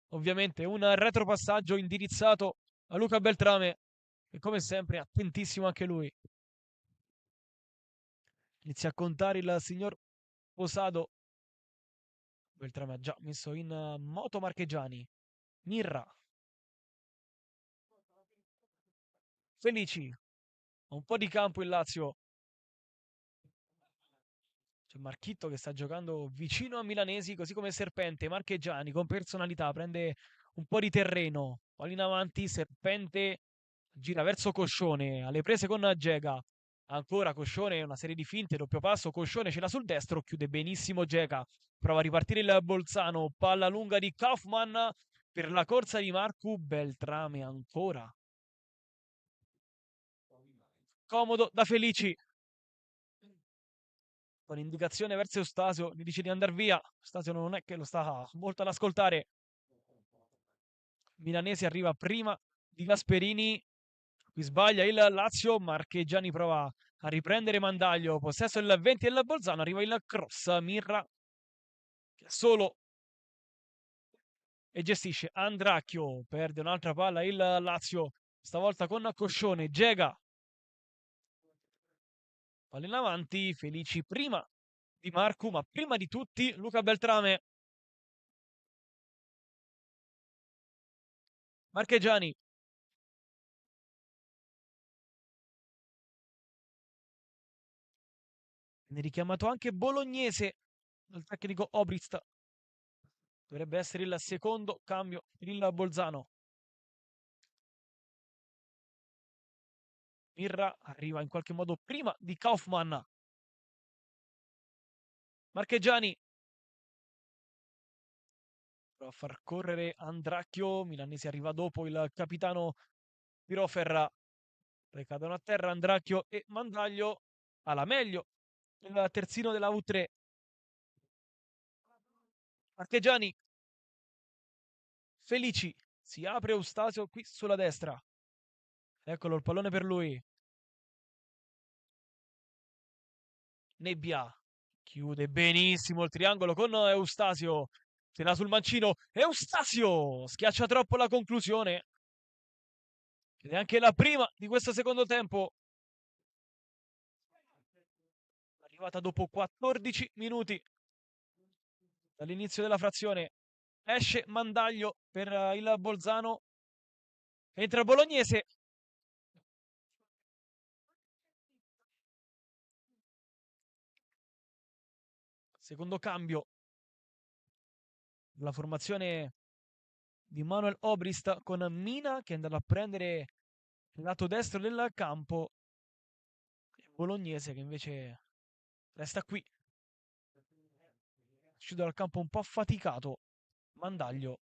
ovviamente un retropassaggio indirizzato a Luca Beltrame, che come sempre è attentissimo anche lui. Inizia a contare il signor Posado. Beltrame ha già messo in moto Marchegiani. Mirra, Felici, un po' di campo il Lazio. C'è Marchitto che sta giocando vicino a Milanesi, così come Serpente, Marchegiani con personalità, prende un po' di terreno. Pallina avanti, Serpente gira verso Coscione, alle prese con Gega. Ancora Coscione, una serie di finte, doppio passo, Coscione ce l'ha sul destro, chiude benissimo Gega. Prova a ripartire il Bolzano, palla lunga di Kaufman per la corsa di Marcu Beltrame ancora. Comodo da Felici, con indicazione verso Eustasio, gli dice di andare via. Eustasio non è che lo sta molto ad ascoltare. Milanese arriva prima di Gasperini. Qui sbaglia il Lazio. Marchegiani prova a riprendere Mandaglio. Possesso il 20 del Bolzano. Arriva il cross. Mirra che è solo e gestisce Andracchio. Perde un'altra palla il Lazio. Stavolta con Coscione. Gega. Palla in avanti. Felici prima di Marcu, ma prima di tutti Luca Beltrame. Marchegiani. Viene richiamato anche Bolognese dal tecnico Obrist. Dovrebbe essere il secondo cambio per il Bolzano. Mirra arriva in qualche modo prima di Kaufmann. Marchegiani prova a far correre Andracchio. Milanese arriva dopo il capitano Piroferra. Poi cadono a terra Andracchio e Mandaglio. Alla meglio il terzino della U3. Marchegiani, Felici. Si apre Eustasio qui sulla destra. Eccolo il pallone per lui. Nebbia chiude benissimo il triangolo con Eustasio. Se l'ha sul mancino. Eustasio schiaccia troppo la conclusione. Ed è anche la prima di questo secondo tempo. Arrivata dopo 14 minuti dall'inizio della frazione. Esce Mandaglio per il Bolzano. Entra Bolognese. Secondo cambio. La formazione di Manuel Obrist con Mina che è andato a prendere il lato destro del campo. E Bolognese che invece resta qui. Uscito dal campo un po' affaticato. Mandaglio.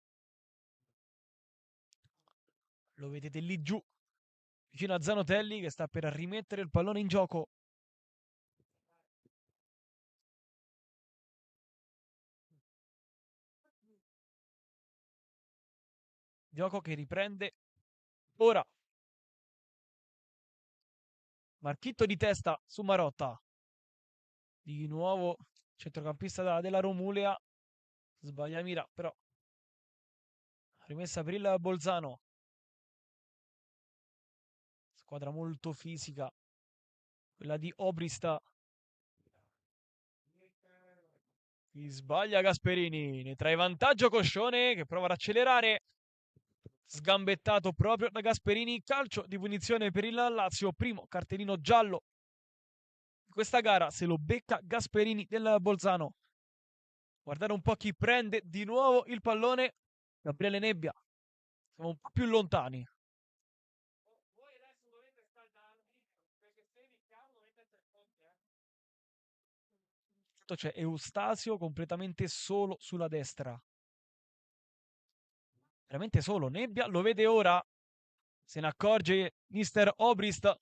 Lo vedete lì giù vicino a Zanotelli che sta per rimettere il pallone in gioco. Gioco che riprende ora. Marchitto di testa su Marotta. Di nuovo centrocampista della Romulea. Sbaglia mira, però. Rimessa per il Bolzano. Squadra molto fisica. Quella di Obrista. Chi sbaglia Gasperini. Ne trae vantaggio Coscione che prova ad accelerare. Sgambettato proprio da Gasperini. Calcio di punizione per il Lazio. Primo cartellino giallo di questa gara. Se lo becca Gasperini del Bolzano. Guardare un po' chi prende di nuovo il pallone. Gabriele Nebbia. Siamo un po' più lontani. C'è Eustasio completamente solo sulla destra. Veramente solo. Nebbia lo vede ora. Se ne accorge Mister Obrist.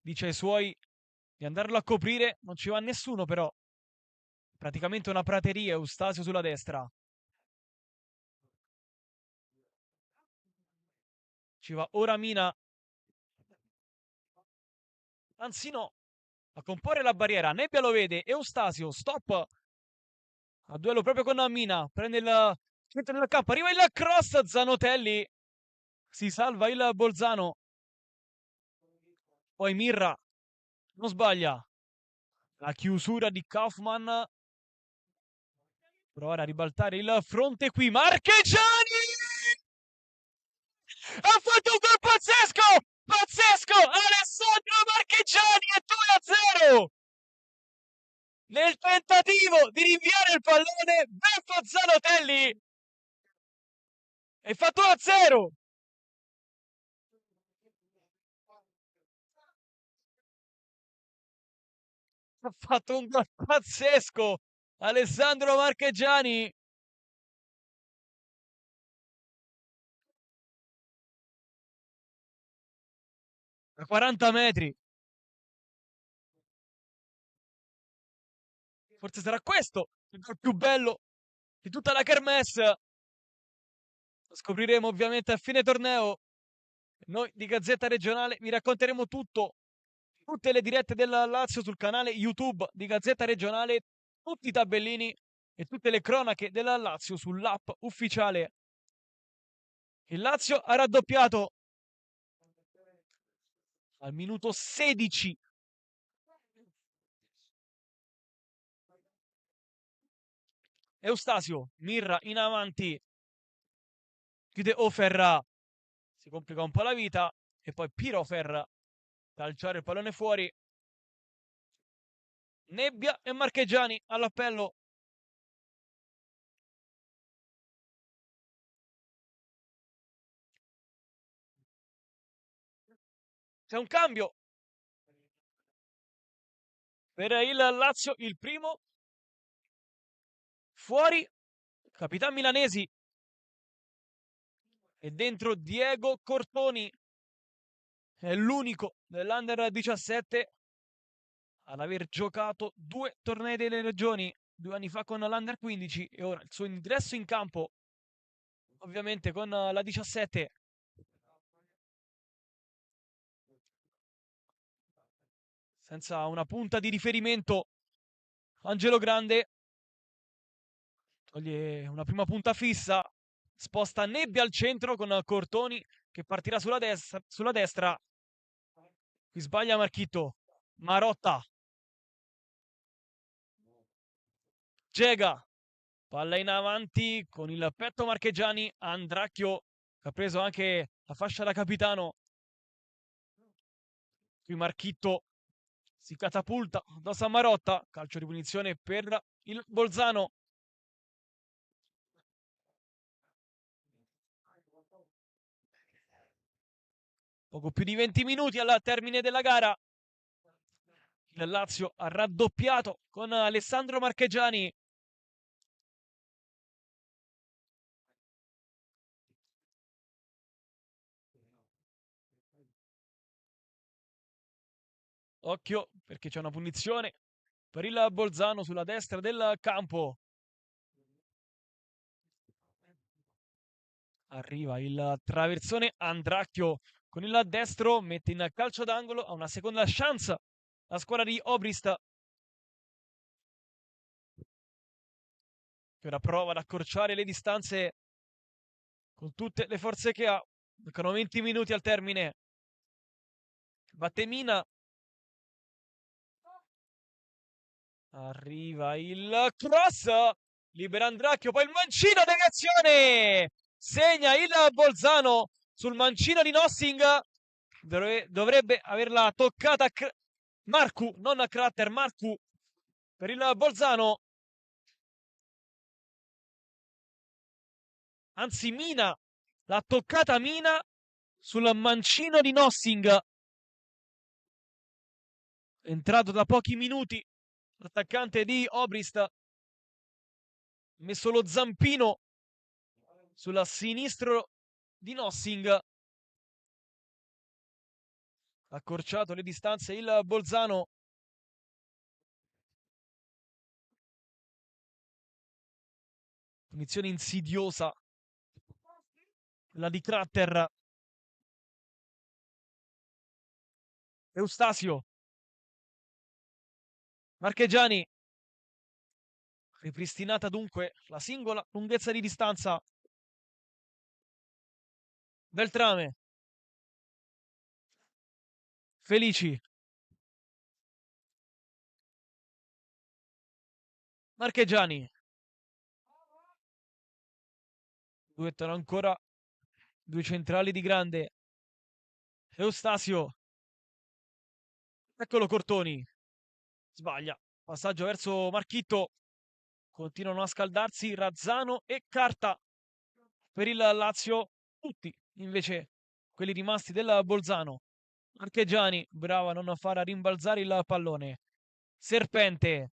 Dice ai suoi di andarlo a coprire. Non ci va nessuno però. Praticamente una prateria. Eustasio sulla destra. Ci va ora Mina. Anzi no. A comporre la barriera. Nebbia lo vede. Eustasio. Stop. A duello proprio con Mina. Prende il centro del campo. Arriva il cross. Zanotelli. Si salva il Bolzano. Poi Mirra. Non sbaglia. La chiusura di Kaufman. Provare a ribaltare il fronte qui. Marchegiani! Ha fatto un gol pazzesco! Pazzesco! Alessandro Marchegiani è 2-0! Nel tentativo di rinviare il pallone, Beffo Zanotelli è fatto 1-0! Ha fatto un gol pazzesco! Alessandro Marchegiani. Da 40 metri. Forse sarà questo il gol più bello di tutta la kermesse. Lo scopriremo ovviamente a fine torneo. Noi di Gazzetta Regionale vi racconteremo tutto, tutte le dirette del Lazio sul canale YouTube di Gazzetta Regionale, tutti i tabellini e tutte le cronache della Lazio sull'app ufficiale. Il Lazio ha raddoppiato al minuto 16. Eustasio, Mirra in avanti, chiude Oferra, si complica un po' la vita e poi Pirofer calciare il pallone fuori. Nebbia e Marchegiani all'appello. C'è un cambio per il Lazio, il primo fuori, Capitan Milanesi e dentro Diego Cortoni. È l'unico dell'Under 17 ad aver giocato 2 tornei delle regioni 2 anni fa con l'Under 15 e ora il suo ingresso in campo ovviamente con la 17. Senza una punta di riferimento, Angelo Grande toglie una prima punta fissa, sposta Nebbia al centro con Cortoni che partirà sulla destra. Qui sbaglia Marchitto. Marotta. Gega. Palla in avanti con il petto Marchegiani. Andracchio che ha preso anche la fascia da capitano. Qui Marchitto si catapulta da Sammarotta. Calcio di punizione per il Bolzano. Poco più di 20 minuti al termine della gara. Il Lazio ha raddoppiato con Alessandro Marchegiani. Occhio, perché c'è una punizione per il Bolzano sulla destra del campo. Arriva il traversone Andracchio con il destro, mette in calcio d'angolo, ha una seconda chance la squadra di Obrist, che ora prova ad accorciare le distanze con tutte le forze che ha. Mancano 20 minuti al termine. Batte Mina. Arriva il cross. Libera Andracchio, poi il mancino, deviazione! Segna il Bolzano sul mancino di Nossing. Dovrebbe averla toccata Marcu, non a Crater, Marcu per il Bolzano. Anzi, Mina, l'ha toccata Mina sul mancino di Nossing. Entrato da pochi minuti l'attaccante di Obrist, ha messo lo zampino sulla sinistro di Nossing. Ha accorciato le distanze il Bolzano. Punizione insidiosa, la di Crater. Eustasio. Marchegiani. Ripristinata dunque la singola lunghezza di distanza. Beltrame. Felici. Marchegiani. Duettano ancora due centrali di grande. Eustasio. Eccolo Cortoni. Sbaglia. Passaggio verso Marchitto. Continuano a scaldarsi Razzano e Carta per il Lazio. Tutti invece quelli rimasti del Bolzano. Marchegiani, brava a non far rimbalzare il pallone. Serpente.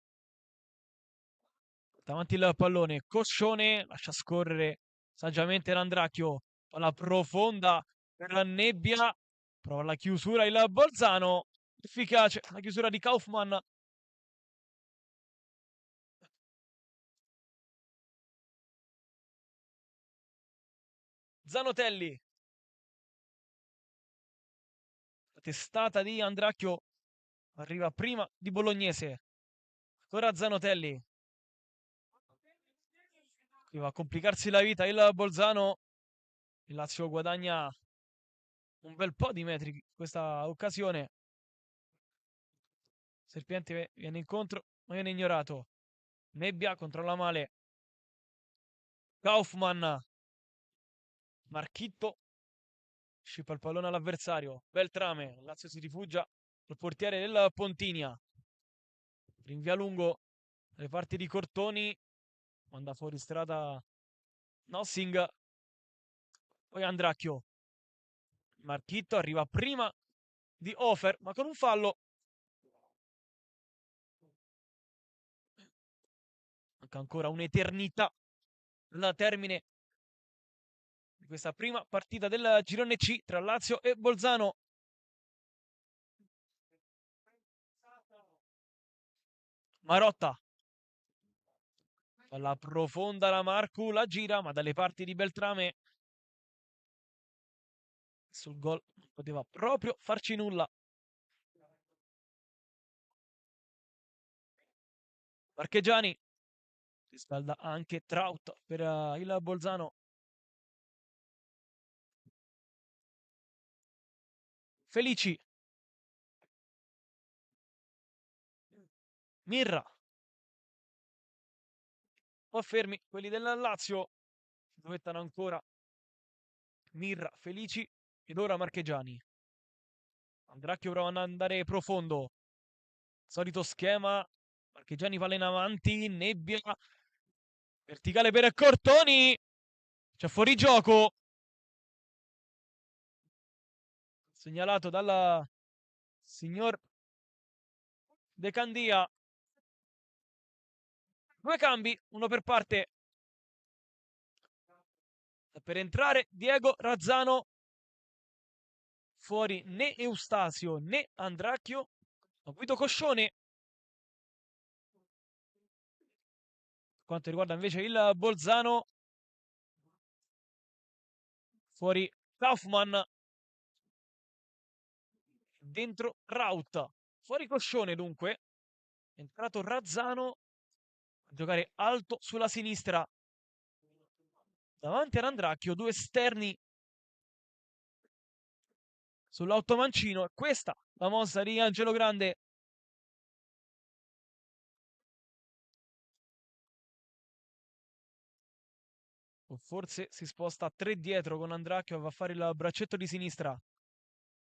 Davanti il pallone. Coscione lascia scorrere saggiamente l'Andracchio. Palla profonda per la Nebbia. Prova la chiusura il Bolzano. Efficace la chiusura di Kaufmann. Zanotelli. La testata di Andracchio arriva prima di Bolognese. Ancora Zanotelli. Qui va a complicarsi la vita il Bolzano. Il Lazio guadagna un bel po' di metri in questa occasione. Serpiente viene incontro, ma viene ignorato. Nebbia controlla male. Kaufmann. Marchitto. Scippa il pallone all'avversario. Beltrame. Lazio si rifugia al portiere del Pontinia. Rinvia lungo le parti di Cortoni. Manda fuori strada Nossing. Poi Andracchio. Marchitto arriva prima di Hofer, ma con un fallo. Manca ancora un'eternità al termine di questa prima partita del girone C tra Lazio e Bolzano. Marotta. Palla profonda la Marcu, la gira, ma dalle parti di Beltrame sul gol non poteva proprio farci nulla. Marchegiani. Riscalda anche Traut per il Bolzano. Felici. Mirra. O fermi quelli del Lazio. Dovettano ancora Mirra, Felici ed ora Marchegiani. Andracchio prova ad andare profondo. Solito schema. Marchegiani palla in avanti. Nebbia. Verticale per Cortoni. C'è fuori gioco. Segnalato dal signor De Candia. Due cambi, uno per parte. Per entrare Diego Razzano. Fuori né Eustasio né Andracchio. Guido Coscione. Per quanto riguarda invece il Bolzano, fuori Kaufman, dentro Raut. Fuori Coscione dunque, è entrato Razzano a giocare alto sulla sinistra. Davanti a Randracchio, due esterni sull'automancino. E questa la mossa di Angelo Grande. O forse si sposta a tre dietro con Andracchio e va a fare il braccetto di sinistra.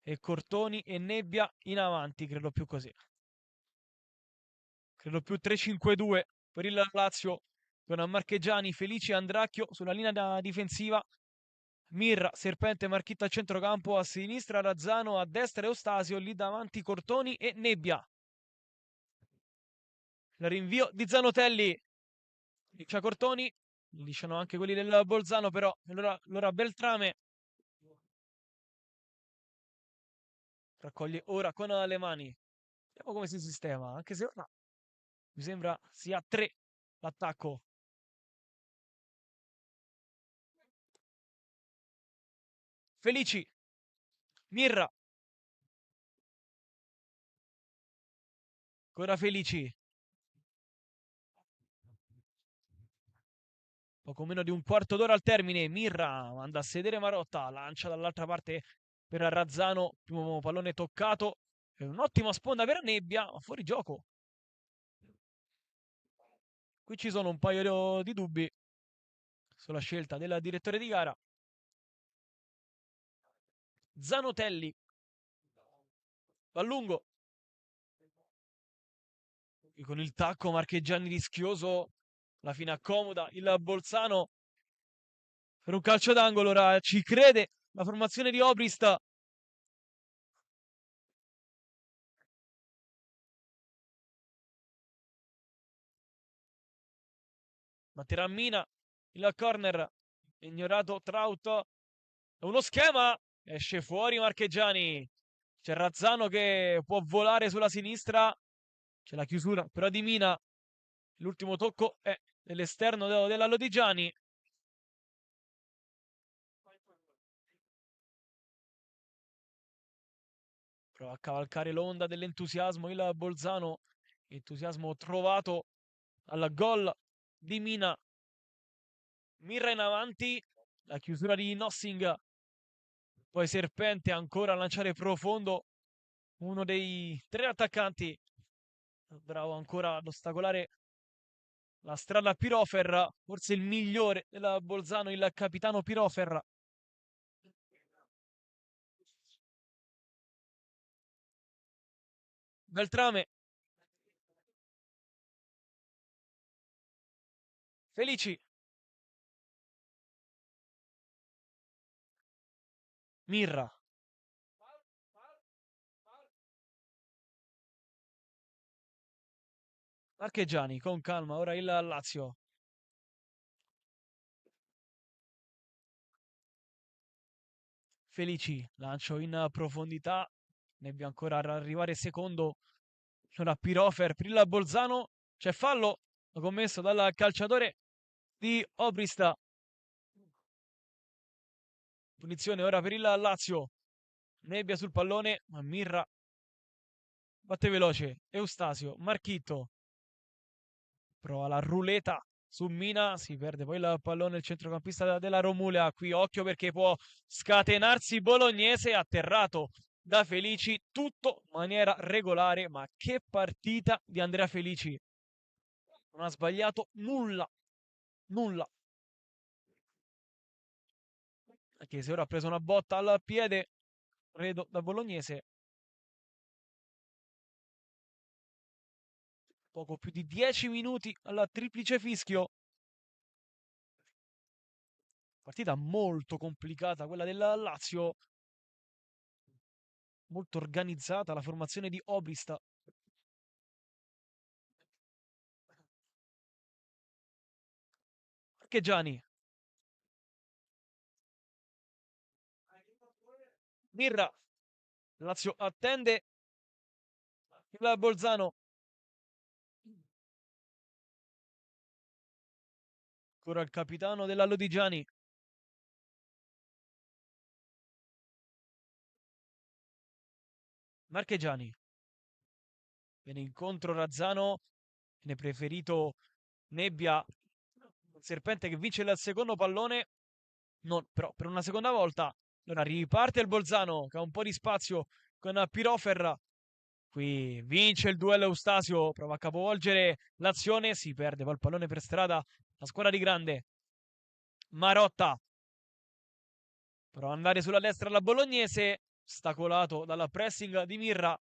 E Cortoni e Nebbia in avanti, credo più così. Credo più 3-5-2 per il Lazio con Marchegiani, Felici e Andracchio sulla linea difensiva. Mirra, Serpente, Marchitta a centrocampo, a sinistra Razzano, a destra Eustasio, lì davanti Cortoni e Nebbia. Il rinvio di Zanotelli, c'è Cortoni, lisciano anche quelli del Bolzano però, allora Beltrame raccoglie ora con le mani. Vediamo come si sistema, anche se ora mi sembra sia 3 l'attacco. Felici, Mirra, ancora Felici. Poco meno di un quarto d'ora al termine. Mirra manda a sedere Marotta, lancia dall'altra parte per Razzano. Primo pallone toccato. È un'ottima sponda per Nebbia, ma fuori gioco. Qui ci sono un paio di dubbi sulla scelta del direttore di gara. Zanotelli va lungo. E con il tacco Marchegiani rischioso. La fine accomoda il Bolzano per un calcio d'angolo. Ora ci crede la formazione di Obrist. Batterà Mina il corner. Ignorato Traut. Uno schema. Esce fuori Marchegiani. C'è Razzano che può volare sulla sinistra. C'è la chiusura però di Mina. L'ultimo tocco è dell'esterno della Lodigiani. Prova a cavalcare l'onda dell'entusiasmo il Bolzano. Entusiasmo trovato al gol di Mina. Mirra in avanti. La chiusura di Nossing. Poi Serpente ancora a lanciare profondo. Uno dei tre attaccanti. Bravo ancora ad ostacolare la strada a Pirofer. Forse il migliore della Bolzano, il capitano Pirofer. Beltrame. Felici. Mirra. Marchegiani con calma. Ora il Lazio. Felici. Lancio in profondità. Nebbia ancora ad arrivare secondo. Ora Pirofer per il Bolzano. C'è fallo commesso dal calciatore di Obrista. Punizione ora per il Lazio. Nebbia sul pallone, ma Mirra batte veloce. Eustasio, Marchitto. Prova la ruleta su Mina. Si perde poi il pallone il centrocampista della Romulea. Qui occhio perché può scatenarsi Bolognese. Atterrato da Felici. Tutto in maniera regolare. Ma che partita di Andrea Felici. Non ha sbagliato nulla. Nulla. Anche se ora ha preso una botta al piede. Credo da Bolognese. Poco più di 10 minuti alla triplice fischio. Partita molto complicata quella del Lazio. Molto organizzata la formazione di Obrist. Marchegiani. Mirra. Lazio attende. il Bolzano. Ancora il capitano della Lodigiani. Marchegiani. Viene incontro Razzano. Viene preferito Nebbia. Serpente che vince il secondo pallone. Non, però per una seconda volta. Allora riparte il Bolzano che ha un po' di spazio con Pirofer. Qui vince il duello Eustasio. Prova a capovolgere l'azione. Si perde poi il pallone per strada. La squadra di Grande. Marotta. Prova ad andare sulla destra la bolognese. Ostacolato dalla pressing di Mirra.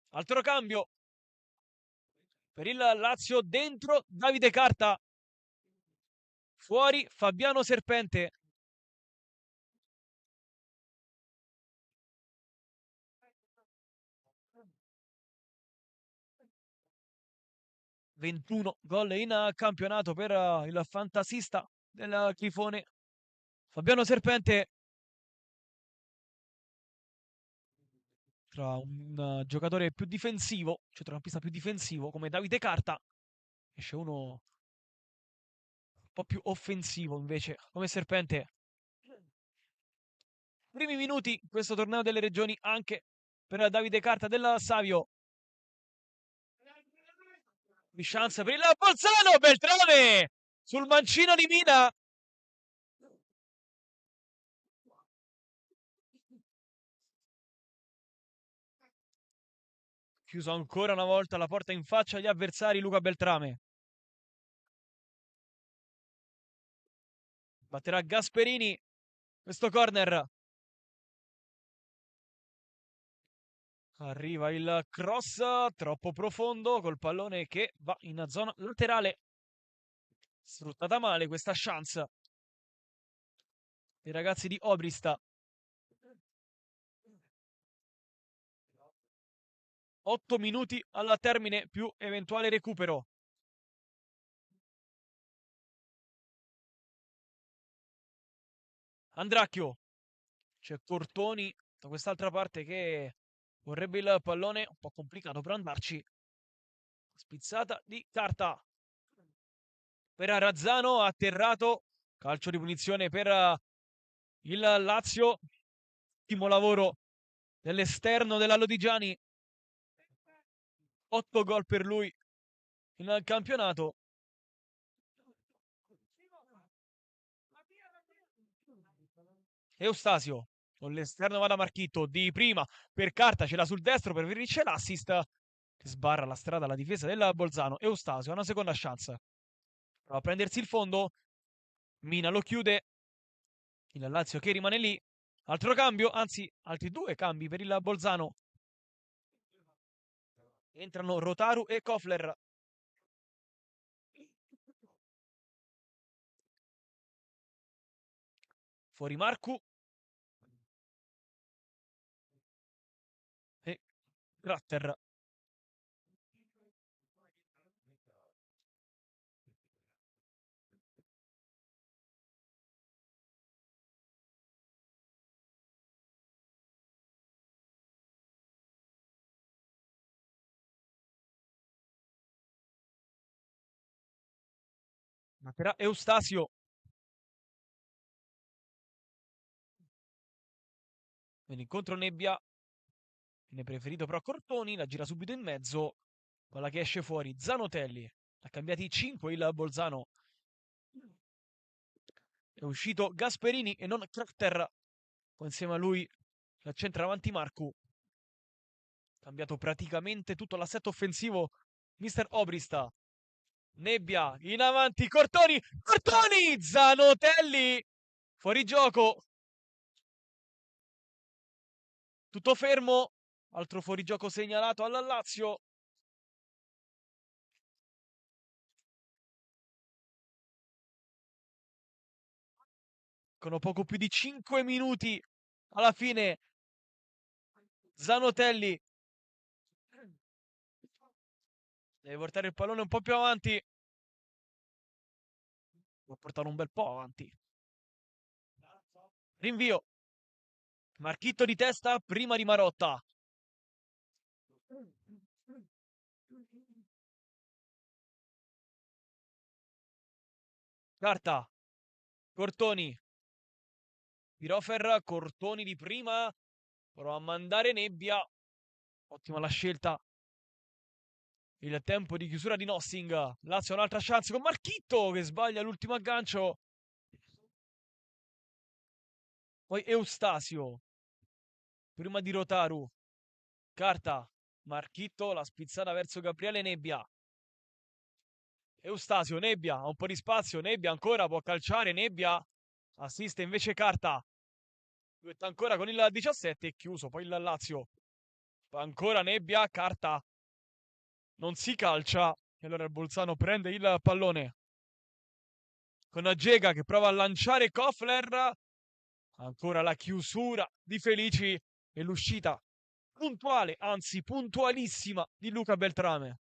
Altro cambio per il Lazio. Dentro Davide Carta. Fuori Fabiano Serpente. ...21 gol in campionato per il fantasista del tifone Fabiano Serpente. Tra un giocatore più difensivo, centrocampista più difensivo come Davide Carta, esce uno un po' più offensivo invece come Serpente. Primi minuti in questo torneo delle regioni anche per Davide Carta del Savio. Di chance per il Bolzano. Beltrame sul mancino di Mina. Chiuso ancora una volta la porta in faccia agli avversari Luca Beltrame. Batterà Gasperini questo corner. Arriva il cross troppo profondo col pallone che va in zona laterale. Sfruttata male questa chance dei ragazzi di Obrista. 8 minuti alla termine più eventuale recupero. Andracchio. C'è Cortoni da quest'altra parte che vorrebbe il pallone. Un po' complicato per andarci. Spizzata di Carta. Per Razzano, atterrato. Calcio di punizione per il Lazio. Ottimo lavoro dell'esterno della Lodigiani. 8 gol per lui in campionato. Eustasio con l'esterno va da Marchitto di prima per Carta, ce l'ha sul destro per Verice l'assist che sbarra la strada alla difesa del Bolzano. Eustasio ha una seconda chance. Prova a prendersi il fondo. Mina lo chiude. Il Lazio che rimane lì. Altro cambio, anzi altri due cambi per il Bolzano. Entrano Rotaru e Kofler. Fuori Marcu e Gratter. Matterà Eustasio. Viene incontro Nebbia. Viene preferito però Cortoni. La gira subito in mezzo. Quella che esce fuori. Zanotelli. Ha cambiati 5 il Bolzano. È uscito Gasperini e non Krachter. Poi insieme a lui la centravanti Marcu. Cambiato praticamente tutto l'assetto offensivo. Mister Obrista. Nebbia in avanti. Cortoni. Cortoni. Zanotelli. Fuori gioco. Tutto fermo. Altro fuorigioco segnalato alla Lazio. Con poco più di 5 minuti alla fine. Zanotelli deve portare il pallone un po' più avanti. Può portare un bel po' avanti. Rinvio. Marchitto di testa prima di Marotta. Carta. Cortoni. Pirofer. Cortoni di prima. Prova a mandare Nebbia. Ottima la scelta. Il tempo di chiusura di Nossing. Lazio ha un'altra chance con Marchitto che sbaglia l'ultimo aggancio. Poi Eustasio. Prima di Rotaru. Carta. Marchitto, la spizzata verso Gabriele Nebbia. Eustasio, Nebbia, ha un po' di spazio, Nebbia ancora può calciare, Nebbia assiste invece Carta. Duetta ancora con il 17 e chiuso, poi il Lazio. Ancora Nebbia, Carta. Non si calcia. E allora il Bolzano prende il pallone. Con Gega che prova a lanciare Kofler. Ancora la chiusura di Felici e l'uscita puntuale, anzi puntualissima di Luca Beltrame.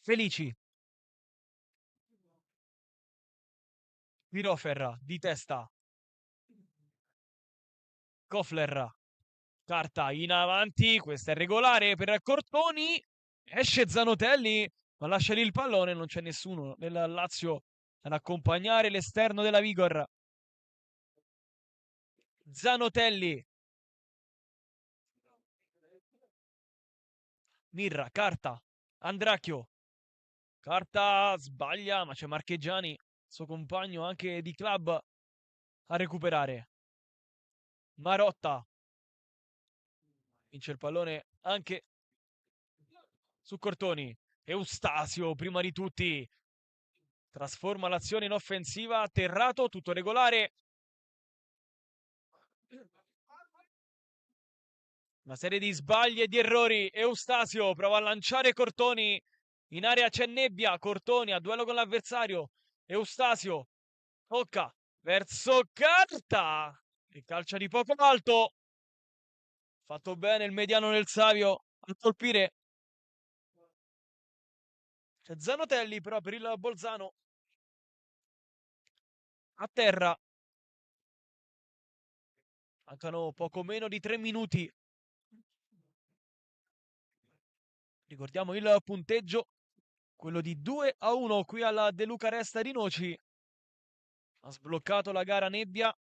Felici. Pirofer di testa. Kofler. Carta in avanti, questa è regolare per Cortoni. Esce Zanotelli, ma lascia lì il pallone, non c'è nessuno nel Lazio ad accompagnare l'esterno della Vigor. Zanotelli. Mirra, carta. Andracchio. Carta sbaglia, ma c'è Marcheggiani, suo compagno anche di club, a recuperare. Marotta. Vince il pallone anche su Cortoni. Eustasio, prima di tutti. Trasforma l'azione in offensiva. Terrato, tutto regolare. Una serie di sbagli e di errori. Eustasio prova a lanciare Cortoni. In area c'è Nebbia. Cortoni a duello con l'avversario. Eustasio tocca verso Carta. E calcia di poco alto. Fatto bene il mediano del Savio a colpire. C'è Zanotelli però per il Bolzano. A terra. Mancano poco meno di 3 minuti. Ricordiamo il punteggio, quello di 2-1 qui alla De Luca Resta di Noci. Ha sbloccato la gara Nebbia.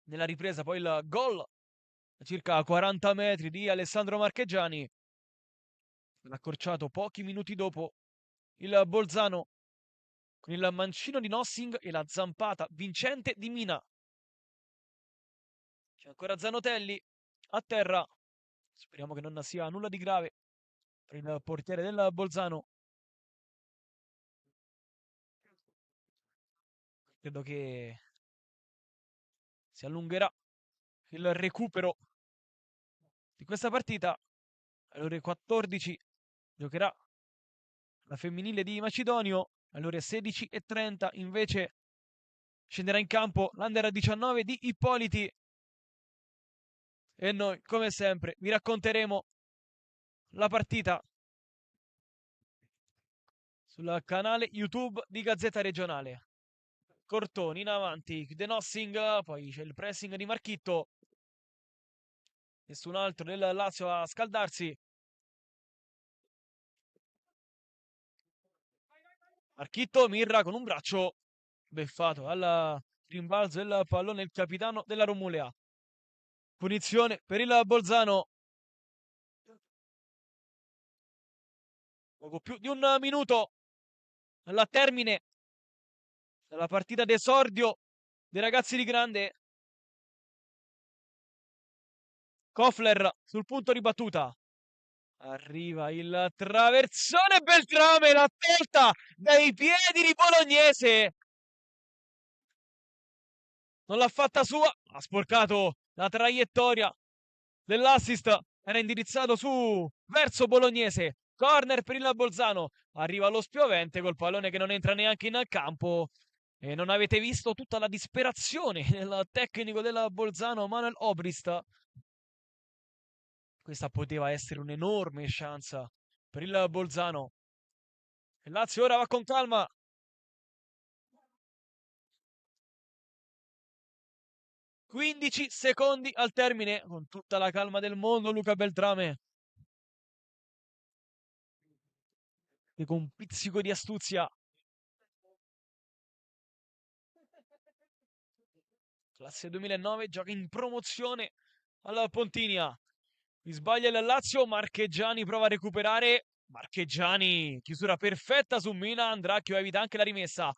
Nella ripresa poi il gol a circa 40 metri di Alessandro Marcheggiani. L'ha accorciato pochi minuti dopo il Bolzano con il mancino di Nossing e la zampata vincente di Mina. C'è ancora Zanotelli a terra. Speriamo che non sia nulla di grave per il portiere del Bolzano. Credo che si allungherà il recupero di questa partita. Alle ore 14 giocherà la femminile di Macedonio. Alle ore 16:30 invece scenderà in campo l'Under 19 di Ippoliti. E noi, come sempre, vi racconteremo la partita sul canale YouTube di Gazzetta Regionale. Cortoni in avanti, De Nossing, poi c'è il pressing di Marchitto. Nessun altro del Lazio a scaldarsi. Marchitto Mirra con un braccio beffato al rimbalzo del pallone il capitano della Romulea. Punizione per il Bolzano. Poco più di un minuto alla termine della partita d'esordio dei ragazzi di Grande. Kofler sul punto di battuta. Arriva il traversone Beltrame, la tolta dai piedi di Bolognese. Non l'ha fatta sua, ha sporcato la traiettoria dell'assist, era indirizzato su verso Bolognese. Corner per il Bolzano. Arriva lo spiovente col pallone che non entra neanche in campo. E non avete visto tutta la disperazione del tecnico del Bolzano, Manuel Obrist. Questa poteva essere un'enorme chance per il Bolzano. Il Lazio ora va con calma. 15 secondi al termine, con tutta la calma del mondo, Luca Beltrame, che con un pizzico di astuzia, classe 2009, gioca in promozione alla Pontinia. Mi sbaglia il Lazio, Marcheggiani prova a recuperare. Marcheggiani, chiusura perfetta su Mina, Andracchio evita anche la rimessa.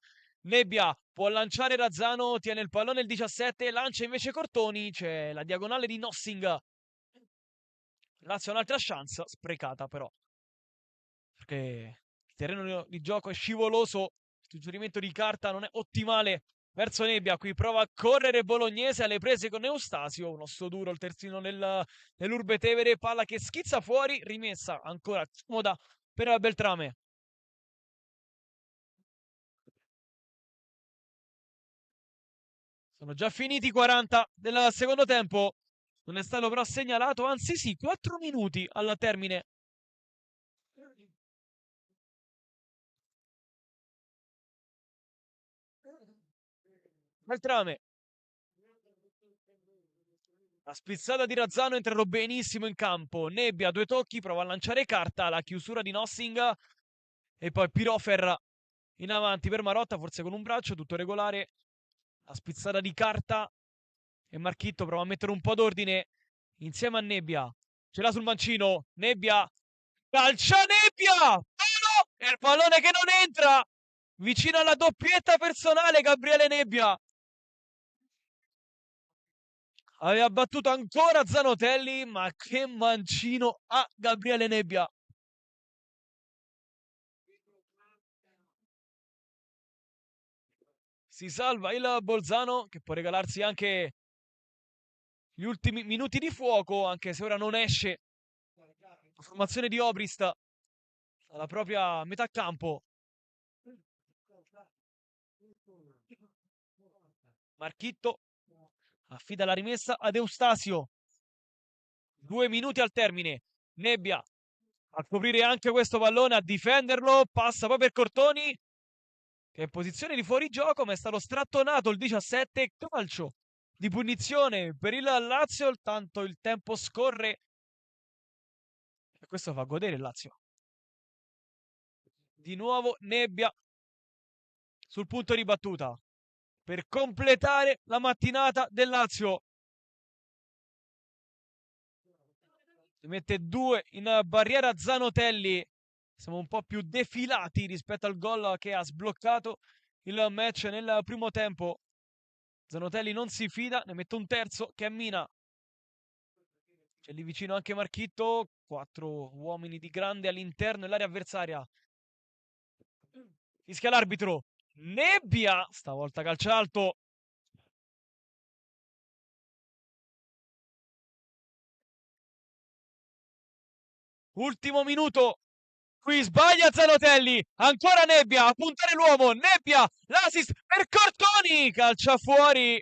Nebbia può lanciare Razzano, tiene il pallone il 17, lancia invece Cortoni, c'è la diagonale di Nossing. Lazio ha un'altra chance, sprecata però, perché il terreno di gioco è scivoloso, il suggerimento di carta non è ottimale verso Nebbia, qui prova a correre Bolognese alle prese con Eustasio, un osso duro il terzino nell'Urbe Tevere, palla che schizza fuori, rimessa ancora comoda per Beltrame. Sono già finiti i 40 del secondo tempo, non è stato però segnalato, anzi sì, 4 minuti al termine. Beltrame, la spizzata di Razzano, entrano benissimo in campo. Nebbia, due tocchi, prova a lanciare carta, la chiusura di Nossing e poi Pirofer in avanti per Marotta, forse con un braccio, tutto regolare. La spizzata di carta e Marchitto prova a mettere un po' d'ordine insieme a Nebbia. Ce l'ha sul mancino, Nebbia, calcia Nebbia! Palo! E il pallone che non entra! Vicino alla doppietta personale Gabriele Nebbia. Aveva battuto ancora Zanotelli, ma che mancino a Gabriele Nebbia. Si salva il Bolzano che può regalarsi anche gli ultimi minuti di fuoco, anche se ora non esce la formazione di Obrist alla propria metà campo. Marchitto affida la rimessa ad Eustasio. 2 minuti al termine. Nebbia a coprire anche questo pallone, a difenderlo. Passa poi per Cortoni, che è in posizione di fuorigioco, ma è stato strattonato il 17. Calcio di punizione per il Lazio. Tanto il tempo scorre e questo fa godere il Lazio. Di nuovo Nebbia sul punto di battuta per completare la mattinata del Lazio. Si mette due in barriera Zanotelli. Siamo un po' più defilati rispetto al gol che ha sbloccato il match nel primo tempo. Zanotelli non si fida, ne mette un terzo che è Mina. C'è lì vicino anche Marchitto. 4 uomini di grande all'interno dell'area avversaria. Fischia l'arbitro. Nebbia, stavolta calcio alto. Ultimo minuto. Qui sbaglia Zanotelli. Ancora Nebbia a puntare l'uomo. Nebbia, l'assist per Cortoni. Calcia fuori.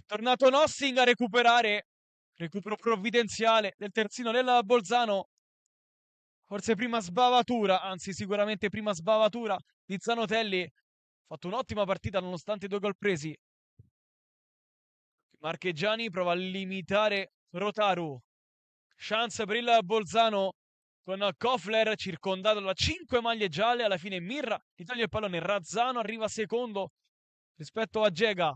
Tornato Nossing a recuperare. Recupero provvidenziale del terzino del Bolzano. Forse prima sbavatura, anzi sicuramente prima sbavatura di Zanotelli. Ha fatto un'ottima partita nonostante i 2 gol presi. Marcheggiani prova a limitare Rotaru. Chance per il Bolzano con Kofler circondato da 5 maglie gialle. Alla fine Mirra gli toglie il pallone. Razzano arriva secondo rispetto a Gega.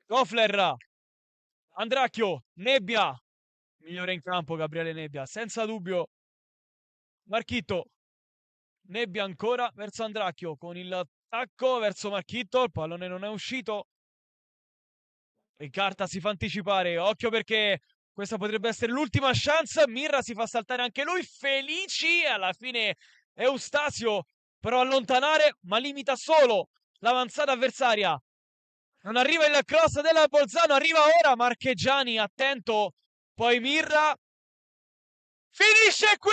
Kofler, Andracchio, Nebbia. Migliore in campo Gabriele Nebbia, senza dubbio. Marchitto, Nebbia ancora verso Andracchio con il tacco verso Marchitto. Il pallone non è uscito. Riccarta si fa anticipare. Occhio perché questa potrebbe essere l'ultima chance. Mirra si fa saltare anche lui. Felici. Alla fine Eustasio però allontanare, ma limita solo l'avanzata avversaria. Non arriva il cross della Bolzano. Arriva ora Marcheggiani. Attento. Poi Mirra. Finisce qui!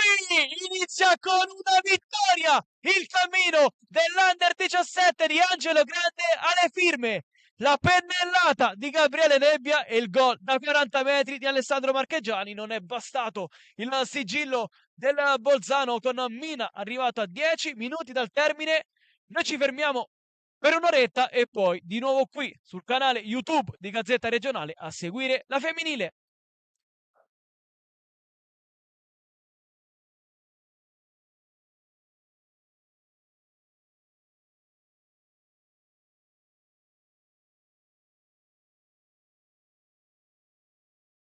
Inizia con una vittoria il cammino dell'Under 17 di Angelo Grande alle firme. La pennellata di Gabriele Nebbia e il gol da 40 metri di Alessandro Marcheggiani. Non è bastato il sigillo del Bolzano con Mina arrivato a 10 minuti dal termine. Noi ci fermiamo per un'oretta e poi di nuovo qui sul canale YouTube di Gazzetta Regionale a seguire la femminile.